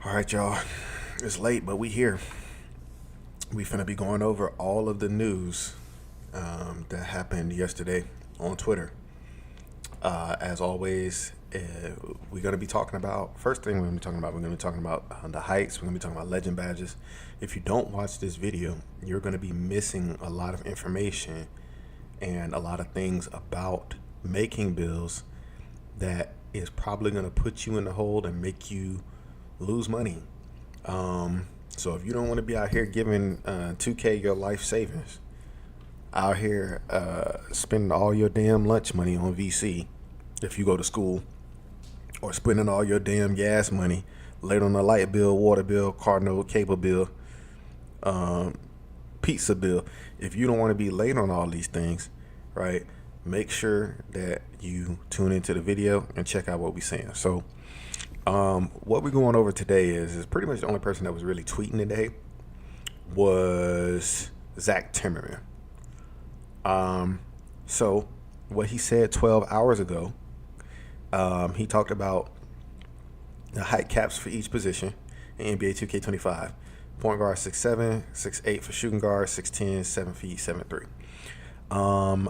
All right, y'all. It's late, but we here. We finna be going over all of the news that happened yesterday on Twitter. As always, we're gonna be talking about first thing we're gonna be talking about the heights. We're gonna be talking about legend badges. If you don't watch this video, you're gonna be missing a lot of information and a lot of things about making bills that is probably gonna put you in the hole and make you lose money. So if you don't want to be out here giving 2K your life savings, out here spending all your damn lunch money on VC if you go to school, or spending all your damn gas money late on the light bill, water bill, car note, cable bill, pizza bill. If you don't want to be late on all these things, right, make sure that you tune into the video and check out what we're saying. So what we're going over today is pretty much the only person that was really tweeting today was Zach Timmerman. So what he said 12 hours ago, he talked about the height caps for each position in NBA 2K25. Point guard 6'7", 6'8" for shooting guard, 6'10", 7 feet, 7'3".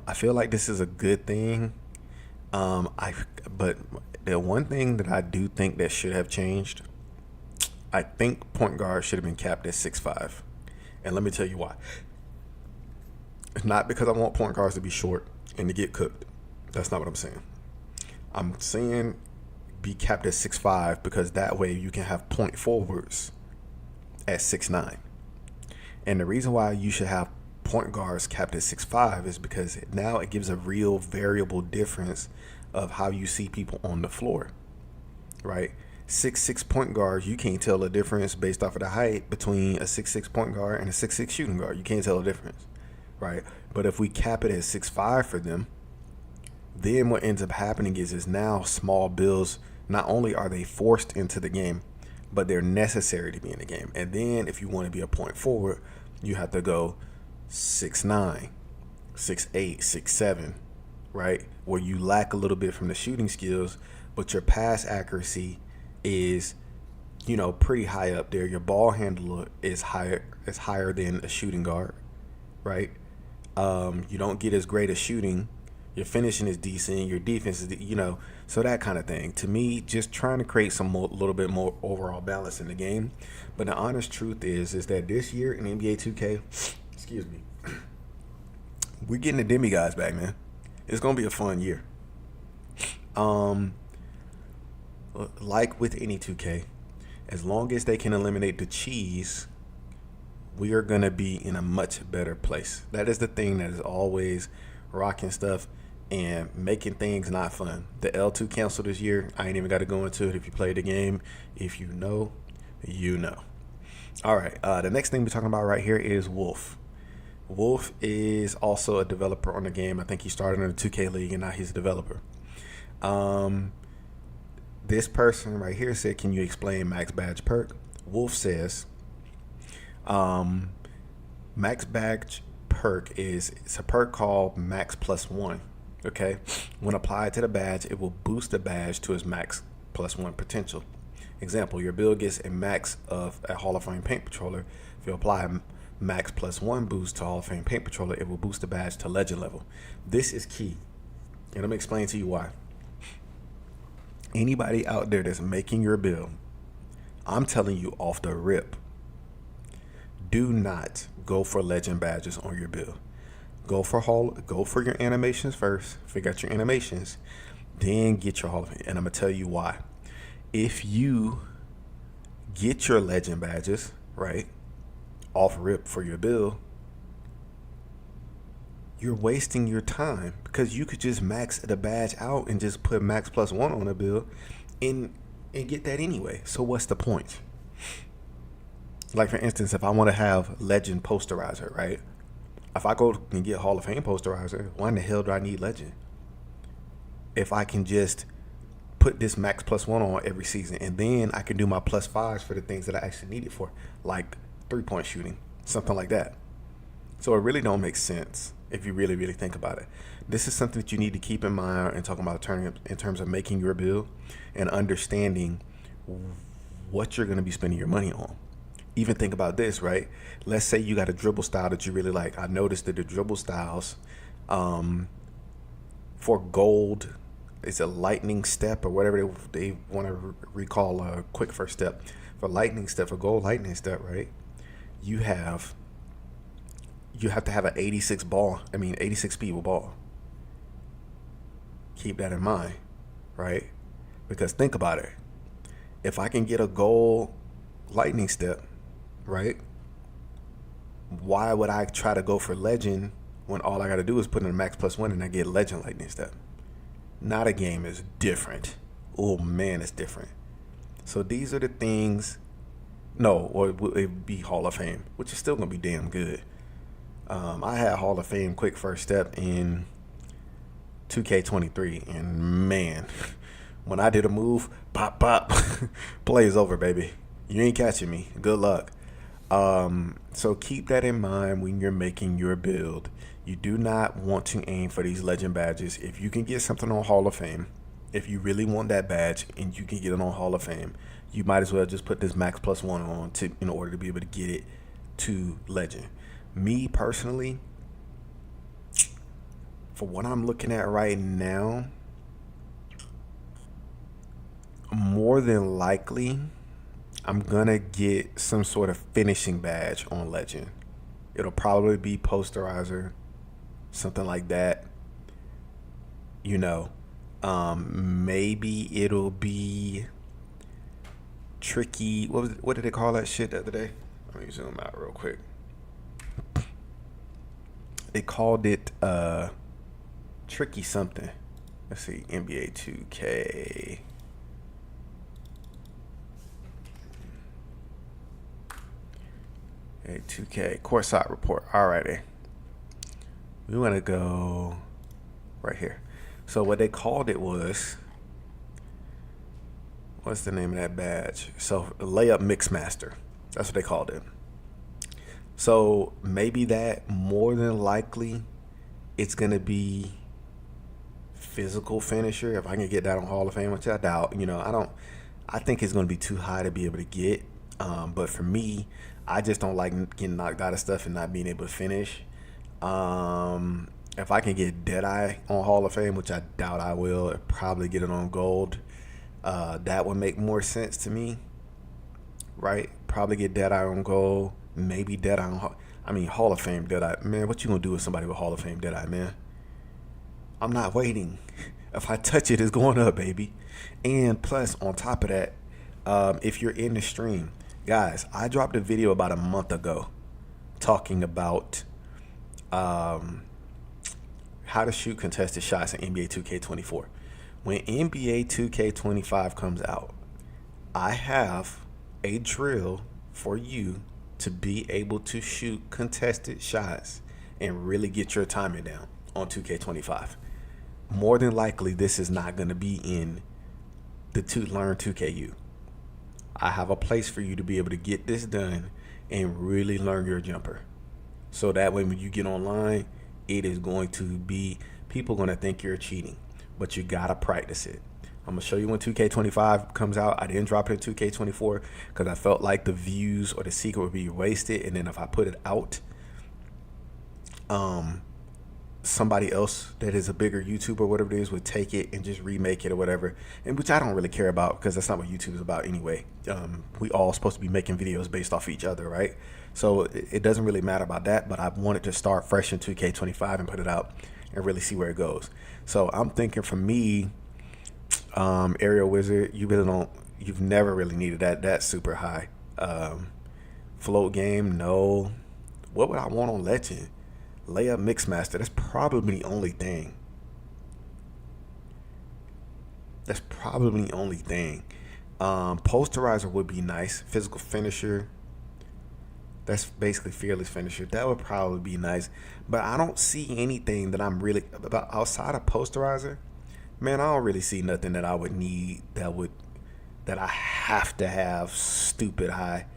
I feel like this is a good thing. But the one thing that I do think that should have changed, I think point guard should have been capped at 6'5". And let me tell you why. It's not because I want point guards to be short and to get cooked. That's not what I'm saying. I'm saying be capped at 6'5" because that way you can have point forwards at 6'9". And the reason why you should have point guards capped at 6'5" is because now it gives a real variable difference of how you see people on the floor, right? 6'6" point guards, you can't tell the difference based off of the height between a 6'6" point guard and a 6'6" shooting guard. You can't tell the difference, right? But if we cap it at 6'5" for them, then what ends up happening is now small bills, not only are they forced into the game, but they're necessary to be in the game. And then if you want to be a point forward, you have to go 6'9", 6'8", 6'7", right? Where you lack a little bit from the shooting skills, but your pass accuracy is, pretty high up there. Your ball handler is higher than a shooting guard, right? You don't get as great as shooting. Your finishing is decent. Your defense is, so that kind of thing. To me, just trying to create little bit more overall balance in the game. But the honest truth is that this year in NBA 2K, excuse me, we're getting the demigods back, man. It's gonna be a fun year. Like with any 2K, as long as they can eliminate the cheese, we are gonna be in a much better place. That is the thing that is always rocking stuff and making things not fun. The L2 canceled this year. I ain't even got to go into it. If you play the game, if you know, you know. All right. The next thing we're talking about right here is Wolf. Wolf is also a developer on the game. I think he started in the 2K League and now he's a developer. This person right here said, "Can you explain Max Badge perk?" Wolf says, Max Badge perk it's a perk called Max Plus One. Okay, when applied to the badge, it will boost the badge to its Max Plus One potential. Example: your build gets a max of a Hall of Fame Paint Patroller. If you apply Max Plus One boost to Hall of Fame Paint Patroller, it will boost the badge to legend level. This is key, and let me explain to you why. Anybody out there that's making your build, I'm telling you off the rip, do not go for legend badges on your build. Go for your animations first. Figure out your animations, then get your Hall of Fame. And I'm gonna tell you why. If you get your legend badges right off rip for your build, you're wasting your time because you could just max the badge out and just put Max Plus One on a build and get that anyway. So what's the point? Like, for instance, if I want to have legend posterizer, right? If I go and get Hall of Fame posterizer, why in the hell do I need legend? If I can just put this Max Plus One on every season, and then I can do my plus fives for the things that I actually need it for, like 3-point shooting, something like that. So it really don't make sense if you really, really think about it. This is something that you need to keep in mind and talking about turning in terms of making your build and understanding what you're going to be spending your money on. Even think about this, right? Let's say you got a dribble style that you really like. I noticed that the dribble styles for gold, it's a lightning step or whatever they want to recall a quick first step. For lightning step, for gold lightning step, right? You have to have an 86 speed with ball. Keep that in mind, right? Because think about it. If I can get a gold lightning step, right? Why would I try to go for legend when all I got to do is put in a max +1 and I get legend lightning step? Not a game is different. Oh man, it's different. So these are the things. No, or it would be Hall of Fame, which is still gonna be damn good. I had Hall of Fame quick first step in 2K23, and man, when I did a move, pop, play is over, baby. You ain't catching me. Good luck. So keep that in mind when you're making your build. You do not want to aim for these legend badges. If you can get something on Hall of Fame, if you really want that badge and you can get it on Hall of Fame, you might as well just put this max +1 on in order to be able to get it to legend. Me personally, for what I'm looking at right now, more than likely, I'm gonna get some sort of finishing badge on legend. It'll probably be posterizer, something like that. Maybe it'll be tricky. What did they call that shit the other day? Let me zoom out real quick. They called it tricky something. Let's see, NBA 2K. A 2K courtside report. Alrighty, we want to go right here. So what they called it was, what's the name of that badge? So layup mixmaster. That's what they called it. So maybe that, more than likely, it's gonna be physical finisher. If I can get that on Hall of Fame, which I doubt. I think it's gonna be too high to be able to get. But for me, I just don't like getting knocked out of stuff and not being able to finish. If I can get Deadeye on Hall of Fame, which I doubt I will, I'd probably get it on gold. That would make more sense to me, right? Probably get Deadeye on gold, maybe Deadeye on Hall of Fame Deadeye. Man, what you gonna do with somebody with Hall of Fame Deadeye, man? I'm not waiting. If I touch it, it's going up, baby. And plus, on top of that, if you're in the stream, guys, I dropped a video about a month ago talking about how to shoot contested shots in NBA 2K24. When NBA 2K25 comes out, I have a drill for you to be able to shoot contested shots and really get your timing down on 2K25. More than likely, this is not going to be in the Learn 2KU. I have a place for you to be able to get this done and really learn your jumper. So that way, when you get online, it is going to be, people going to think you're cheating, but you got to practice it. I'm going to show you when 2K25 comes out. I didn't drop it in 2K24 because I felt like the views or the secret would be wasted. And then if I put it out, somebody else that is a bigger YouTuber, whatever it is, would take it and just remake it or whatever, and which I don't really care about because that's not what YouTube is about anyway. We all supposed to be making videos based off each other, right? So it doesn't really matter about that, but I wanted to start fresh in 2K25 and put it out and really see where it goes. So I'm thinking, for me, Aerial Wizard, you've never really needed that super high. Float game, no. What would I want on Legend? Layup Mixmaster, that's probably the only thing. Posterizer would be nice. Physical finisher, that's basically fearless finisher. That would probably be nice. But I don't see anything that I'm really about outside of posterizer. Man, I don't really see nothing that I would need that I have to have stupid high.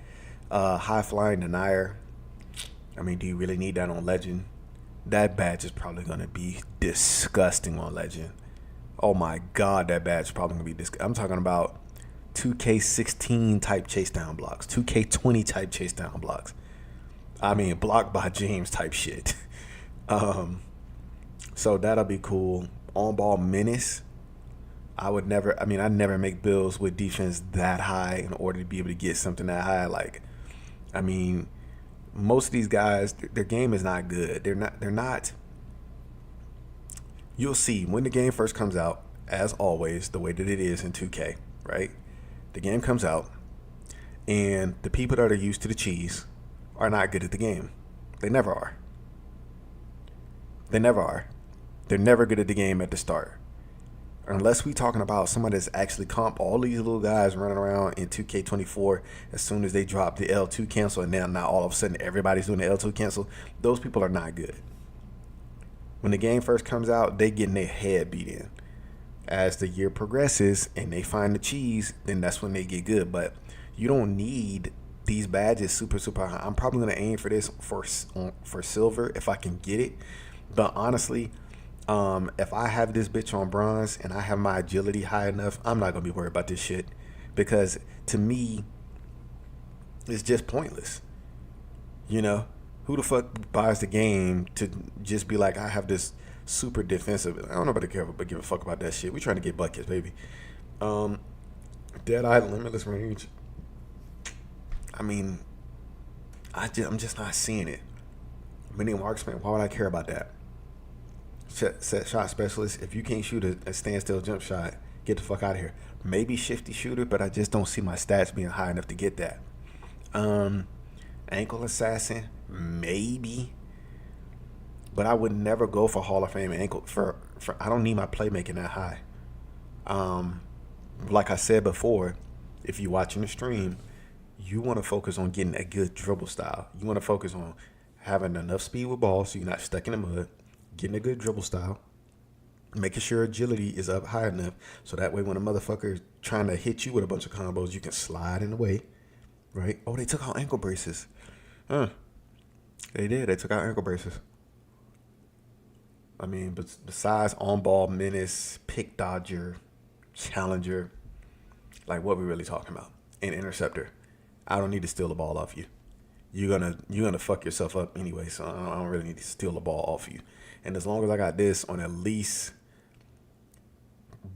High flying denier. Do you really need that on Legend? That badge is probably going to be disgusting on Legend. Oh my God, that badge is probably going to be disgusting. I'm talking about 2K16 type chase down blocks, 2K20 type chase down blocks. I mean, blocked by James type shit. So that'll be cool. On ball menace. I never make builds with defense that high in order to be able to get something that high. Like, I mean, most of these guys, their game is not good. They're not. You'll see when the game first comes out, as always, the way that it is in 2K, right? The game comes out, and the people that are used to the cheese are not good at the game. They never are. They never are. They're never good at the game at the start. Unless we talking about somebody that's actually comp all these little guys running around in 2K24 as soon as they drop the L2 cancel, and now all of a sudden everybody's doing the L2 cancel. Those people are not good. When the game first comes out, they getting their head beat in. As the year progresses and they find the cheese, then that's when they get good. But you don't need these badges super high. I'm probably gonna aim for this for silver if I can get it. But honestly, if I have this bitch on bronze and I have my agility high enough, I'm not gonna be worried about this shit, because to me, it's just pointless. You know, who the fuck buys the game to just be like, I have this super defensive? I don't know about but give a fuck about that shit. We trying to get buckets, baby. Dead Eye Limitless Range. I mean, I'm just not seeing it. Mini marksman, why would I care about that? Set shot specialist, if you can't shoot a standstill jump shot, get the fuck out of here. Maybe shifty shooter, but I just don't see my stats being high enough to get that. Ankle assassin, maybe, but I would never go for Hall of Fame ankle. For I don't need my playmaking that high. Like I said before, if you're watching the stream, you want to focus on getting a good dribble style. You want to focus on having enough speed with ball so you're not stuck in the mud, getting a good dribble style, making sure agility is up high enough so that way when a motherfucker is trying to hit you with a bunch of combos, you can slide in the way, right? Oh, they took out ankle braces. They did. They took out ankle braces. I mean, but besides on-ball menace, pick dodger, challenger, like what we really talking about? An interceptor. I don't need to steal the ball off you. You're gonna fuck yourself up anyway, so I don't really need to steal the ball off you. And as long as I got this on at least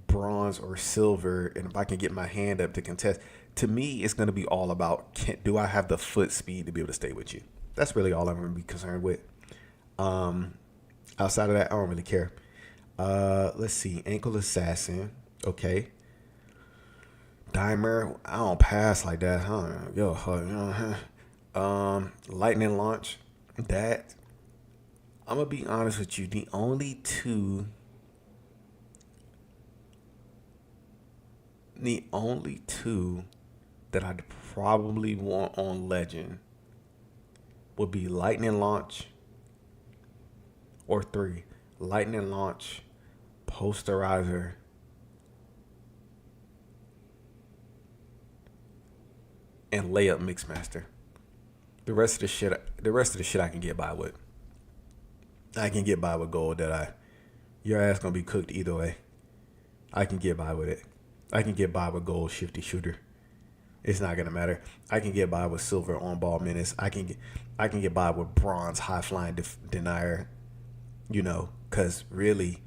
bronze or silver, and if I can get my hand up to contest, to me, it's going to be all about, do I have the foot speed to be able to stay with you? That's really all I'm going to be concerned with. Outside of that, I don't really care. Let's see. Ankle assassin. Okay. Dimer. I don't pass like that. Lightning launch. That. I'm going to be honest with you. The only two that I'd probably want on Legend would be Lightning Launch or 3. Lightning Launch, Posterizer, and Layup Mixmaster. The rest of the shit I can get by with. I can get by with gold your ass gonna be cooked either way. I can get by with it. I can get by with gold shifty shooter. It's not gonna matter. I can get by with silver on ball menace. I can get by with bronze high flying denier. You know, because really,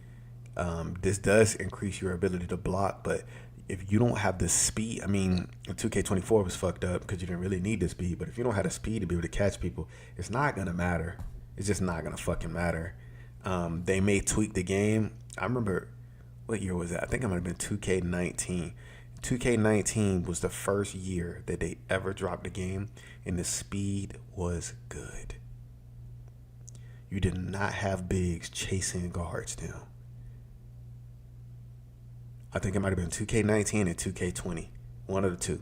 this does increase your ability to block. But if you don't have the speed, I mean, 2K24 was fucked up because you didn't really need the speed. But if you don't have the speed to be able to catch people, it's not gonna matter. It's just not gonna fucking matter. They may tweak the game. I remember, what year was that? I think it might have been 2K19. 2K19 was the first year that they ever dropped the game, and the speed was good. You did not have bigs chasing guards down. I think it might have been 2K19 and 2K20, one of the two.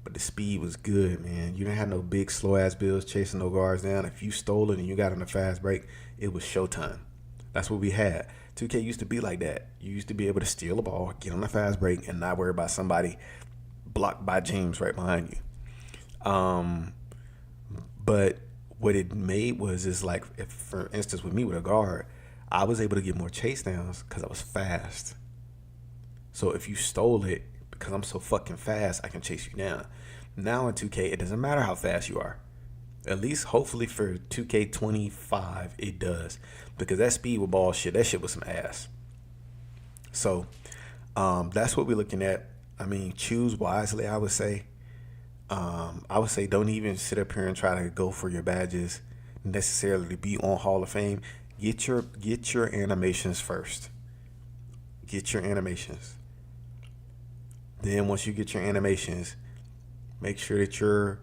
But the speed was good, man. You didn't have no big slow ass builds chasing no guards down. If you stole it and you got on a fast break, it was showtime. That's what we had. 2K used to be like that. You used to be able to steal the ball, get on a fast break, and not worry about somebody blocked by James right behind you. But what it made is like, if for instance with me with a guard, I was able to get more chase downs because I was fast. So if you stole it, because I'm so fucking fast, I can chase you down. Now in 2K, it doesn't matter how fast you are. At least, hopefully, for 2K25, it does. Because that speed with ball shit, that shit was some ass. So, that's what we're looking at. I mean, choose wisely, I would say. I would say don't even sit up here and try to go for your badges necessarily to be on Hall of Fame. Get your animations first. Get your animations. Then once you get your animations, make sure that your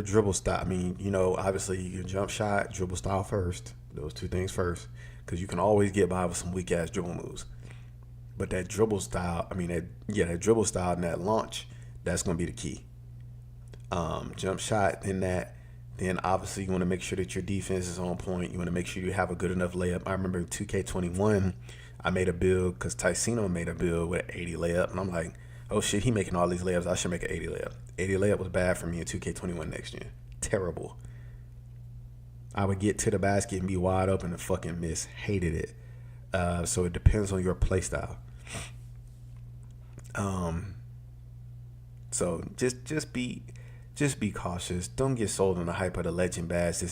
dribble style. I mean, obviously your jump shot, dribble style first. Those two things first, because you can always get by with some weak ass dribble moves. But that dribble style, that dribble style and that launch, that's gonna be the key. Jump shot, then obviously you want to make sure that your defense is on point. You want to make sure you have a good enough layup. I remember in 2K21, I made a build because Ticino made a build with an 80 layup, and I'm like, oh shit, he making all these layups. I should make an 80 layup. 80 layup was bad for me in 2K21 next year. Terrible. I would get to the basket and be wide open and fucking miss. Hated it. So it depends on your play style. So just be cautious. Don't get sold on the hype of the legend badge.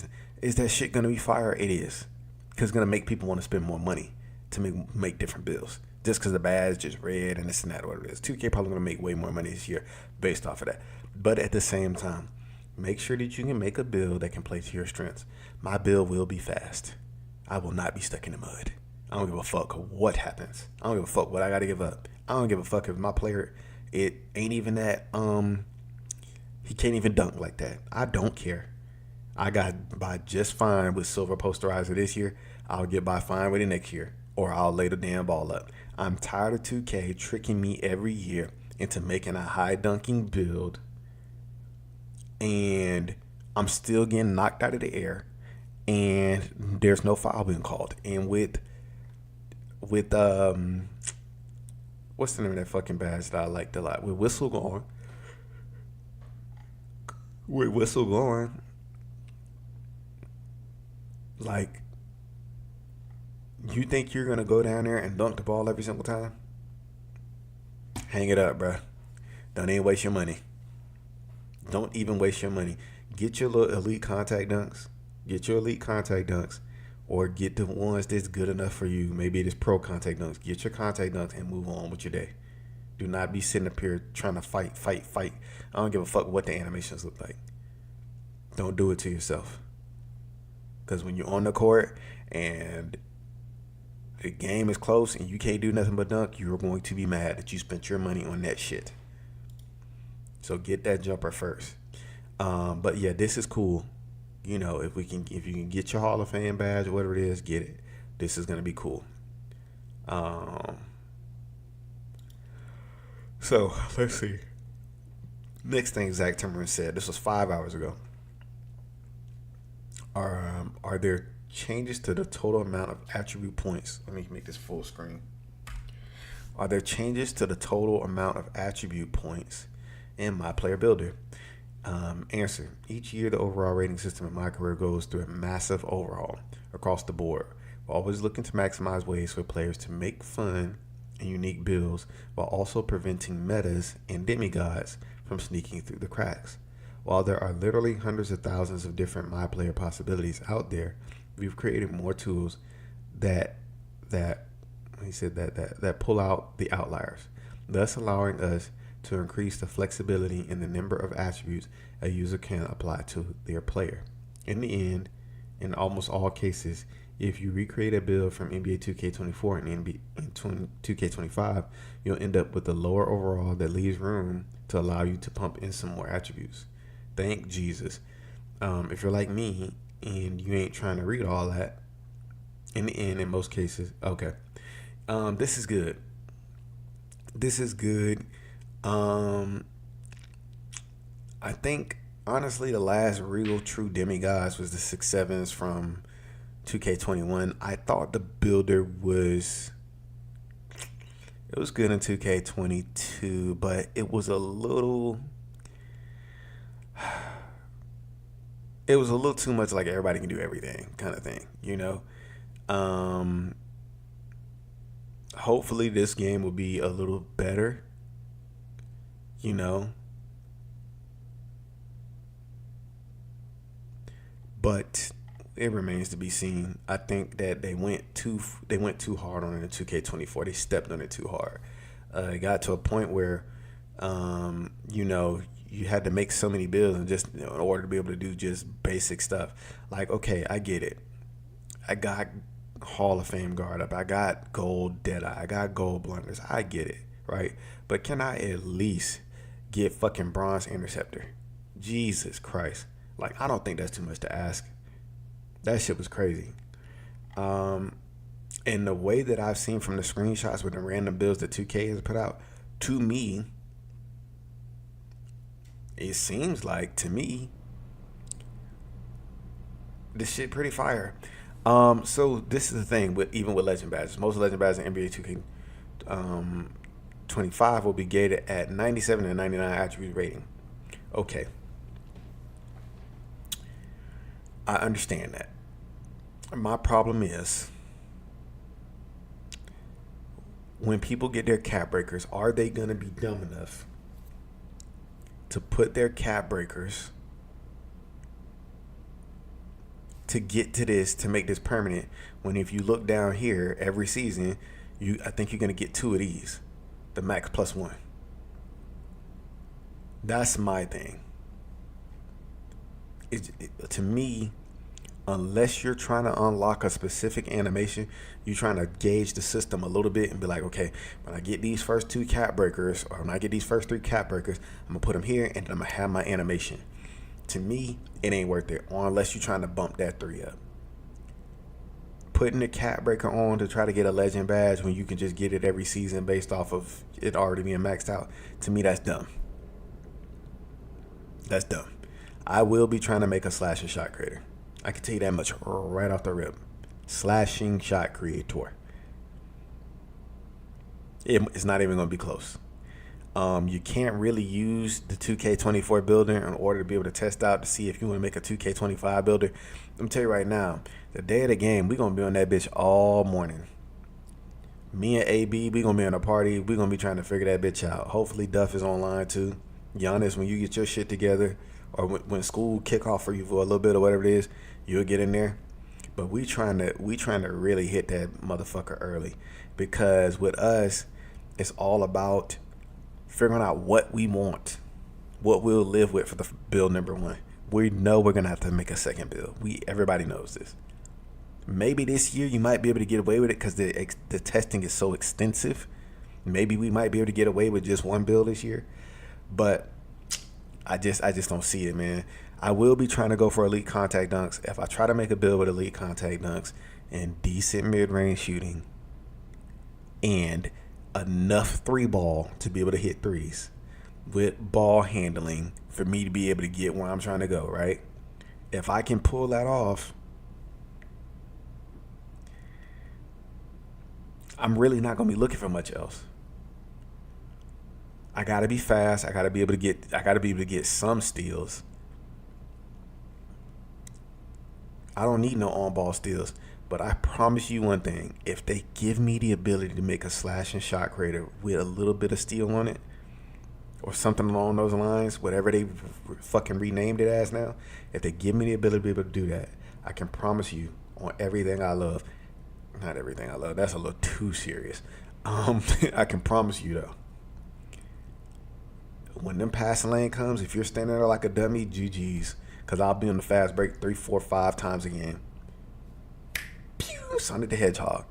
Is that shit gonna be fire? It is, because it's gonna make people want to spend more money to make different builds. Just because the badge just red and this and that, what it is. 2K probably gonna make way more money this year based off of that. But at the same time, make sure that you can make a build that can play to your strengths. My build will be fast. I will not be stuck in the mud. I don't give a fuck what happens. I don't give a fuck what I gotta give up. I don't give a fuck if my player, it ain't even that he can't even dunk like that. I don't care. I got by just fine with Silver Posterizer this year. I'll get by fine with it next year, or I'll lay the damn ball up. I'm tired of 2K tricking me every year into making a high dunking build, and I'm still getting knocked out of the air, and there's no foul being called. And with what's the name of that fucking badge that I liked a lot? With whistle going, like, you think you're gonna go down there and dunk the ball every single time? Hang it up, bruh. Don't even waste your money. Don't even waste your money. Get your little elite contact dunks. Or get the ones that's good enough for you. Maybe it is pro contact dunks. Get your contact dunks and move on with your day. Do not be sitting up here trying to fight. I don't give a fuck what the animations look like. Don't do it to yourself. Because when you're on the court and the game is close and you can't do nothing but dunk, you're going to be mad that you spent your money on that shit. So get that jumper first. But yeah, this is cool. If you can get your Hall of Fame badge or whatever it is, get it. This is gonna be cool. So let's see. Next thing Zach Timmerman said. This was 5 hours ago. Are there changes to the total amount of attribute points? Let me make this full screen. Are there changes to the total amount of attribute points in My Player Builder? Answer. Each year, the overall rating system in my career goes through a massive overhaul across the board. We're always looking to maximize ways for players to make fun and unique builds while also preventing metas and demigods from sneaking through the cracks. While there are literally hundreds of thousands of different My Player possibilities out there, we've created more tools that pull out the outliers, thus allowing us to increase the flexibility in the number of attributes a user can apply to their player. In the end, in almost all cases, if you recreate a build from NBA 2K24 and 2K25, you'll end up with a lower overall that leaves room to allow you to pump in some more attributes. Thank Jesus. If you're like me and you ain't trying to read all that, in the end, in most cases, okay. This is good. I think honestly the last real true demigods was the 6-7s from 2K21. I thought the builder was good in 2K22, but it was a little too much like everybody can do everything kind of thing, Hopefully this game will be a little better you know. But it remains to be seen. I think that they went too hard on it in 2K24. They stepped on it too hard. It got to a point where, you know, you had to make so many builds and just, you know, in order to be able to do just basic stuff. Like, okay, I get it. I got Hall of Fame guard up. I got gold Deadeye. I got gold blunders. I get it, right? But can I at least get fucking bronze interceptor? Jesus Christ. Like, I don't think that's too much to ask. That shit was crazy. Um, and the way that I've seen from the screenshots with the random builds that 2K has put out, to me, it seems like to me this shit pretty fire. So this is the thing with even with legend badges. Most legend badges in NBA 2K 25 will be gated at 97 and 99 attribute rating. Okay, I understand that. My problem is when people get their cap breakers, are they gonna be dumb enough to put their cap breakers to get to this to make this permanent? When if you look down here every season, I think you're gonna get two of these, the max plus one. That's my thing. To me, unless you're trying to unlock a specific animation, you're trying to gauge the system a little bit and be like, okay, when I get these first two cap breakers, or when I get these first three cap breakers, I'm gonna put them here and I'm gonna have my animation. To me, it ain't worth it, or unless you're trying to bump that three up. Putting the cap breaker on to try to get a legend badge when you can just get it every season based off of it already being maxed out, to me, that's dumb. That's dumb. I will be trying to make a slashing shot creator. I can tell you that much right off the rip. Slashing shot creator. It's not even going to be close. You can't really use the 2K24 builder in order to be able to test out to see if you want to make a 2K25 builder. Let me tell you right now, the day of the game, we're going to be on that bitch all morning. Me and AB, we're going to be on a party. We're going to be trying to figure that bitch out. Hopefully Duff is online too. Giannis, when you get your shit together, or when school kick off for you for a little bit or whatever it is, you'll get in there. But we trying to really hit that motherfucker early, because with us, it's all about figuring out what we want, what we'll live with for the build number one. We know we're gonna have to make a second build. Everybody knows this. Maybe this year you might be able to get away with it because the testing is so extensive. Maybe we might be able to get away with just one build this year, but I just don't see it, man. I will be trying to go for elite contact dunks. If I try to make a build with elite contact dunks and decent mid-range shooting and enough three ball to be able to hit threes with ball handling for me to be able to get where I'm trying to go, right? If I can pull that off, I'm really not going to be looking for much else. I got to be fast. I got to be able to get some steals. I don't need no on-ball steals, but I promise you one thing. If they give me the ability to make a slash and shot creator with a little bit of steal on it, or something along those lines, whatever they fucking renamed it as now, if they give me the ability to be able to do that, I can promise you on everything I love, not everything I love, that's a little too serious. I can promise you though, when them passing lane comes, if you're standing there like a dummy, GG's. Because I'll be on the fast break 3, 4, 5 times a game. Pew! Sonic the Hedgehog.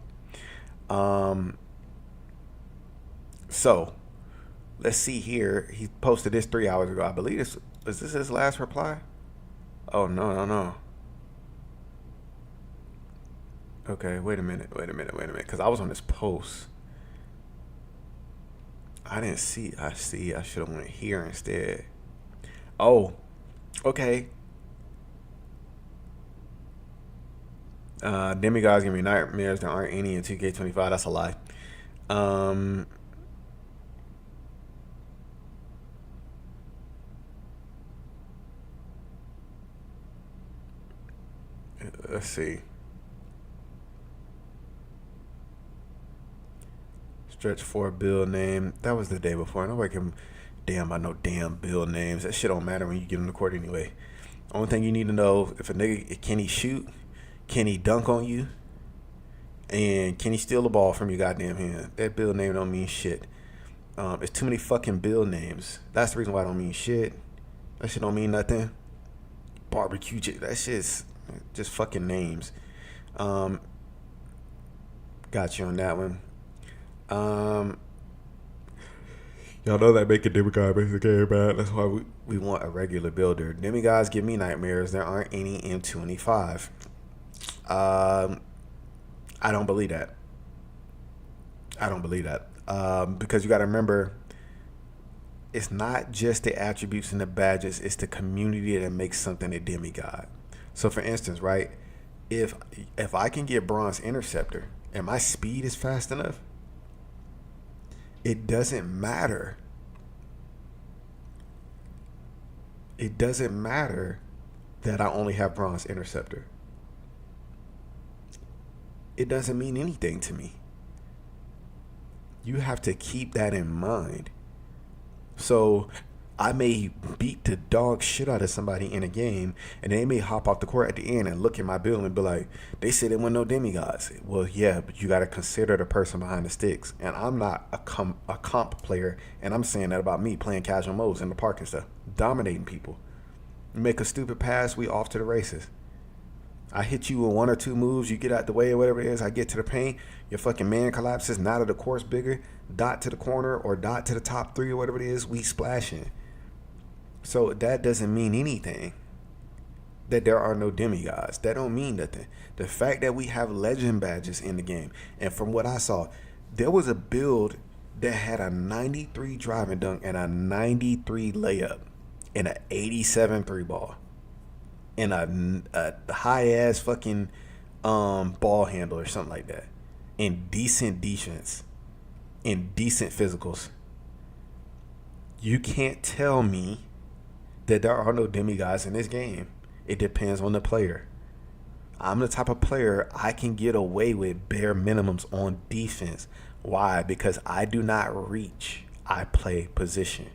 So, let's see here. He posted this 3 hours ago. I believe is this his last reply? Oh, no. Okay, wait a minute. Because I was on this post. I didn't see. I should have went here instead. Oh, okay. Demigods give me nightmares. There aren't any in 2K25. That's a lie. Let's see. Stretch 4 build name. That was the day before. Nobody can Damn, I know damn bill names. That shit don't matter when you get on the court anyway. Only thing you need to know, if a nigga, can he shoot? Can he dunk on you? And can he steal the ball from your goddamn hand? That bill name don't mean shit. It's too many fucking bill names. That's the reason why I don't mean shit. That shit don't mean nothing. Barbecue, that shit's just fucking names. Got you on that one. Y'all know that make a demigod makes the game bad. That's why we want a regular builder. Demigods give me nightmares. There aren't any M25. I don't believe that. Because you got to remember, it's not just the attributes and the badges, it's the community that makes something a demigod. So for instance, right, if I can get bronze interceptor and my speed is fast enough, it doesn't matter. It doesn't matter that I only have bronze interceptor. It doesn't mean anything to me. You have to keep that in mind. So I may beat the dog shit out of somebody in a game, and they may hop off the court at the end and look at my build and be like, they said there weren't no demigods. Well, yeah, but you got to consider the person behind the sticks. And I'm not a comp player, and I'm saying that about me playing casual modes in the park and stuff, dominating people. Make a stupid pass, we off to the races. I hit you with one or two moves, you get out the way or whatever it is, I get to the paint, your fucking man collapses, now that the court's bigger, dot to the corner or dot to the top three or whatever it is, we splashing. So that doesn't mean anything. That there are no demigods. That don't mean nothing. The fact that we have legend badges in the game, and from what I saw, there was a build that had a 93 driving dunk and a 93 layup and an 87 three ball. And a high ass fucking ball handle or something like that, and decent defense, and decent physicals. You can't tell me that there are no demigods in this game. It depends on the player. I'm the type of player I can get away with bare minimums on defense. Why? Because I do not reach. I play position.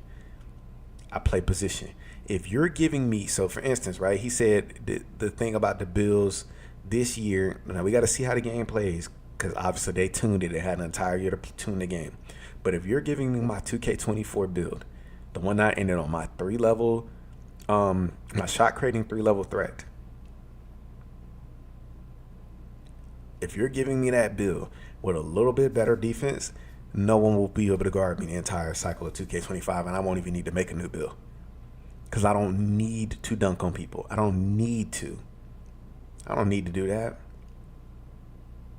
If you're giving me, so for instance, right, he said the thing about the Bills this year, now we got to see how the game plays, because obviously they tuned it. They had an entire year to tune the game. But if you're giving me my 2K24 build, the one that ended on my 3-level, my shot creating 3-level threat, if you're giving me that build with a little bit better defense, no one will be able to guard me the entire cycle of 2K25, and I won't even need to make a new build. Because I don't need to dunk on people. I don't need to do that.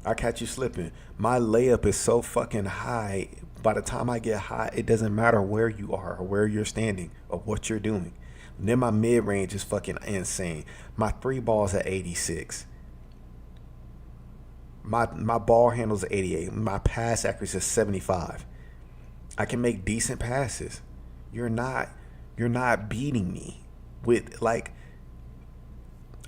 I catch you slipping. My layup is so fucking high. By the time I get high, it doesn't matter where you are or where you're standing or what you're doing. And then my mid-range is fucking insane. My 3 balls at 86. My ball handle's at 88. My pass accuracy is 75. I can make decent passes. You're not beating me with, like,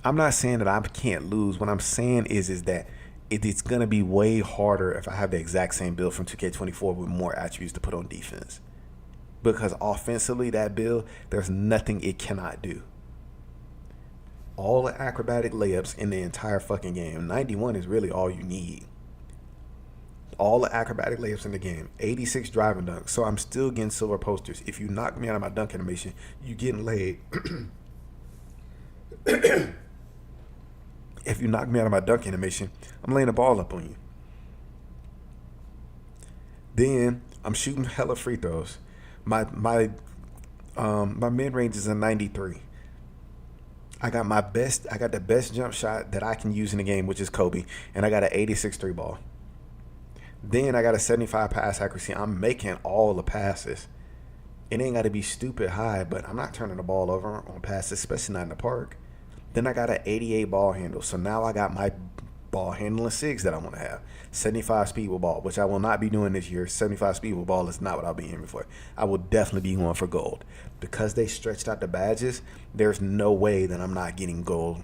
I'm not saying that I can't lose. What I'm saying is that it's going to be way harder if I have the exact same build from 2K24 with more attributes to put on defense. Because offensively, that build, there's nothing it cannot do. All the acrobatic layups in the entire fucking game. 91 is really all you need. All the acrobatic layups in the game. 86 driving dunks. So I'm still getting silver posters. If you knock me out of my dunk animation, you getting laid. If you knock me out of my dunk animation, I'm laying the ball up on you. Then I'm shooting hella free throws. My mid range is a 93. I got the best jump shot that I can use in the game, which is Kobe, and I got an 86 three ball. Then I got a 75 pass accuracy. I'm making all the passes. It ain't got to be stupid high, but I'm not turning the ball over on passes, especially not in the park. Then I got an 88 ball handle. So now I got my ball handling 6 that I want to have. 75 speed with ball, which I will not be doing this year. 75 speed with ball is not what I'll be aiming for. I will definitely be going for gold. Because they stretched out the badges, there's no way that I'm not getting gold,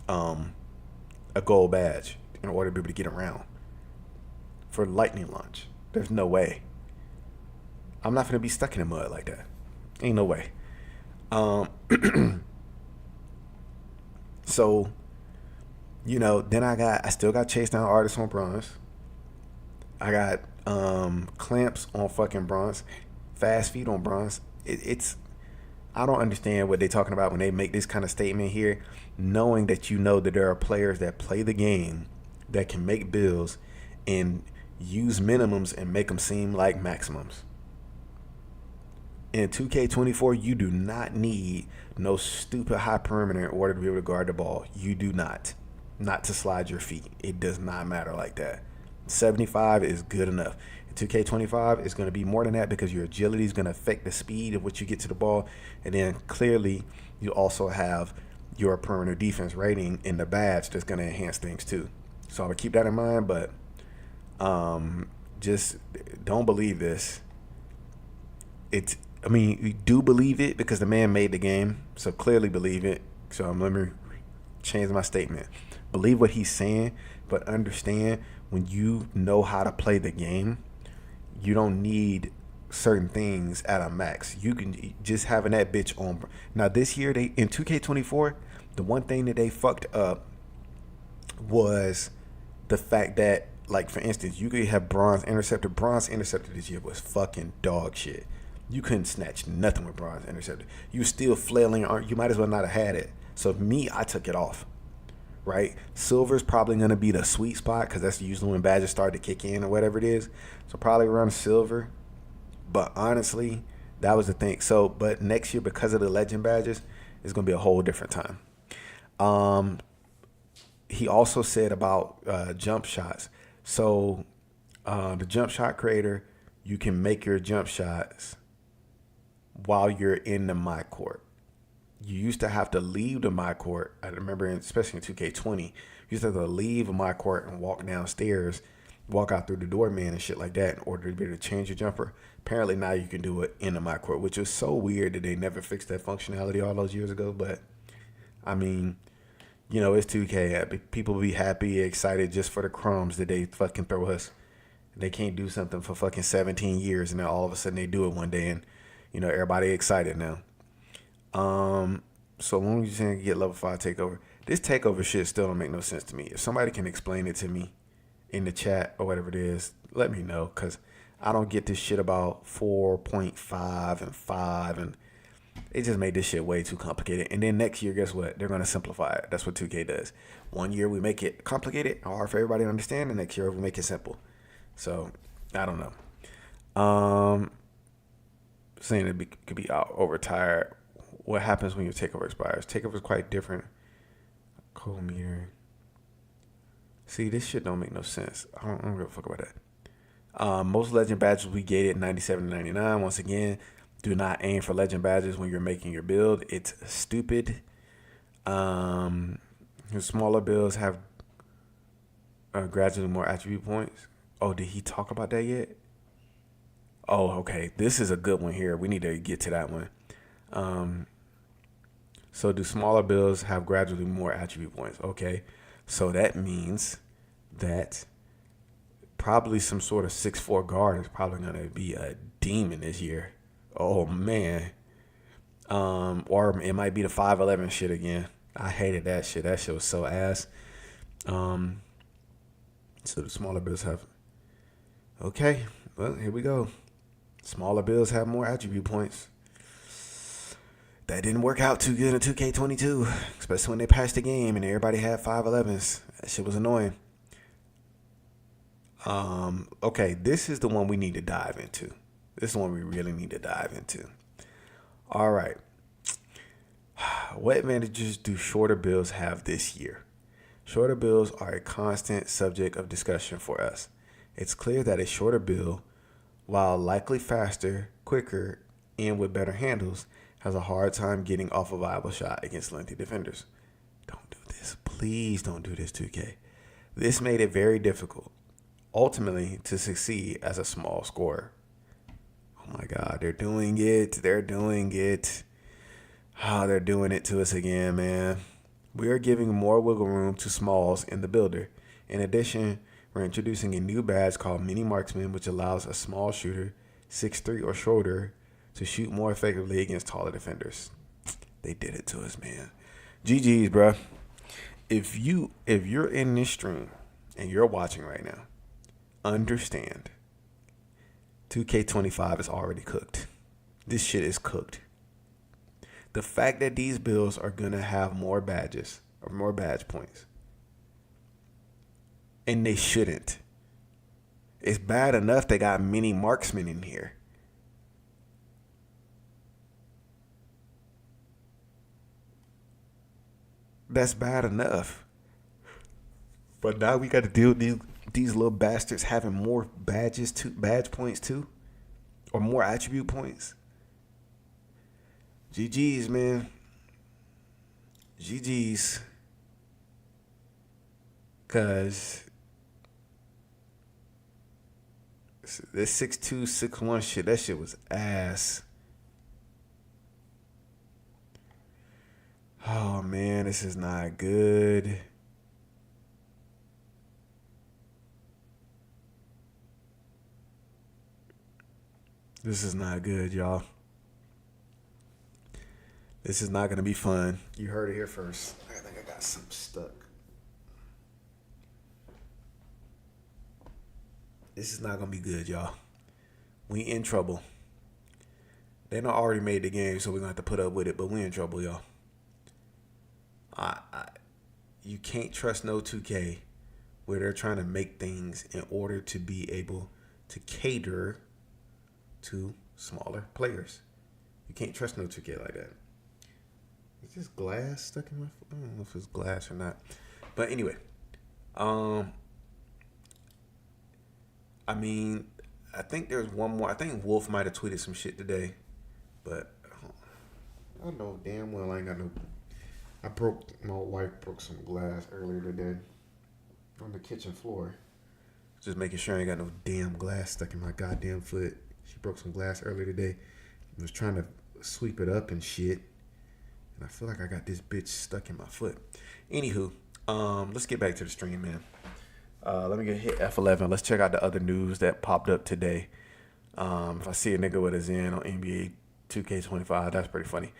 a gold badge in order to be able to get around. For lightning launch. There's no way. I'm not going to be stuck in the mud like that. Ain't no way. Um, so then I still got chased down artists on bronze. I got clamps on fucking bronze, fast feet on bronze. It's I don't understand what they're talking about when they make this kind of statement here, knowing that that there are players that play the game that can make builds and use minimums and make them seem like maximums. In 2K24, you do not need no stupid high perimeter in order to be able to guard the ball. You do not. Not to slide your feet. It does not matter like that. 75 is good enough. In 2K25 is going to be more than that because your agility is going to affect the speed of which you get to the ball. And then clearly you also have your perimeter defense rating in the badge that's going to enhance things too. So I would keep that in mind, but just don't believe this. You do believe it because the man made the game, so clearly believe it. So let me change my statement. Believe what he's saying, but understand when you know how to play the game, you don't need certain things at a max. You can just having that bitch on. Now this year in 2K24, the one thing that they fucked up was the fact that, like, for instance, you could have bronze interceptor. Bronze interceptor this year was fucking dog shit. You couldn't snatch nothing with bronze interceptor. You were still flailing. You might as well not have had it. So me, I took it off. Right? Silver's probably going to be the sweet spot because that's usually when badges start to kick in or whatever it is. So probably run silver. But honestly, that was the thing. So, but next year, because of the legend badges, it's going to be a whole different time. He also said about jump shots. So the jump shot creator, you can make your jump shots while you're in the my court. You used to have to leave the my court. I remember, especially in 2K20, you used to have to leave a my court and walk downstairs, walk out through the doorman and shit like that in order to be able to change your jumper. Apparently now you can do it in the my court, which is so weird that they never fixed that functionality all those years ago. But I mean, it's 2K. People be happy, excited just for the crumbs that they fucking throw us. They can't do something for fucking 17 years and then all of a sudden they do it one day and everybody excited now. So long as you saying get level 5 takeover, this takeover shit still don't make no sense to me. If somebody can explain it to me in the chat or whatever it is, let me know, because I don't get this shit about 4.5 and 5, and they just made this shit way too complicated. And then next year, guess what? They're going to simplify it. That's what 2K does. One year we make it complicated, hard for everybody to understand, and next year we make it simple. So I don't know. Saying it could be out overtired. What happens when your takeover expires? Takeover is quite different. Cold meter. See, this shit don't make no sense. I don't give a fuck about that. Most legend badges we gated 97 to 99. Once again, do not aim for legend badges when you're making your build. It's stupid. Your smaller builds have gradually more attribute points. Oh, did he talk about that yet? Oh, okay. This is a good one here. We need to get to that one. So do smaller builds have gradually more attribute points? Okay. So that means that probably some sort of 6'4" guard is probably going to be a demon this year. Oh, man. Or it might be the 5'11" shit again. I hated that shit. That shit was so ass. So the smaller builds have... Okay. Well, here we go. Smaller builds have more attribute points. That didn't work out too good in 2K22, especially when they patched the game and everybody had 5'11s. That shit was annoying. Okay, this is the one we need to dive into. This is the one we really need to dive into. All right. What advantages do shorter builds have this year? Shorter builds are a constant subject of discussion for us. It's clear that a shorter build, while likely faster, quicker, and with better handles, has a hard time getting off a viable shot against lengthy defenders. Don't do this. Please don't do this, 2K. This made it very difficult, ultimately, to succeed as a small scorer. Oh my God, they're doing it. They're doing it. Oh, they're doing it to us again, man. We are giving more wiggle room to smalls in the builder. In addition, we're introducing a new badge called Mini Marksman, which allows a small shooter, 6'3" or shorter, to shoot more effectively against taller defenders. They did it to us, man. GG's, bro. If you're in this stream and you're watching right now, understand 2K25 is already cooked. This shit is cooked. The fact that these builds are gonna have more badges or more badge points, and they shouldn't. It's bad enough they got mini marksmen in here. That's bad enough. But now we got to deal with these little bastards having more badge points too, or more attribute points. GG's, man. GG's. Cause this 6'2", 6'1" shit, that shit was ass. Oh man, this is not good. This is not good, y'all. This is not gonna be fun. You heard it here first. I think I got something stuck. This is not gonna be good, y'all. We in trouble. They done already made the game, so we're gonna have to put up with it, but we in trouble, y'all. You can't trust no 2K where they're trying to make things in order to be able to cater to smaller players. You can't trust no 2K like that. Is this glass stuck in my foot? I don't know if it's glass or not. But anyway, I mean, I think there's one more. I think Wolf might have tweeted some shit today, but I know damn well I ain't got no. My wife broke some glass earlier today on the kitchen floor. Just making sure I ain't got no damn glass stuck in my goddamn foot. She broke some glass earlier today. I was trying to sweep it up and shit. And I feel like I got this bitch stuck in my foot. Anywho, let's get back to the stream, man. Let me hit F11. Let's check out the other news that popped up today. If I see a nigga with a Zen on NBA 2K25, that's pretty funny.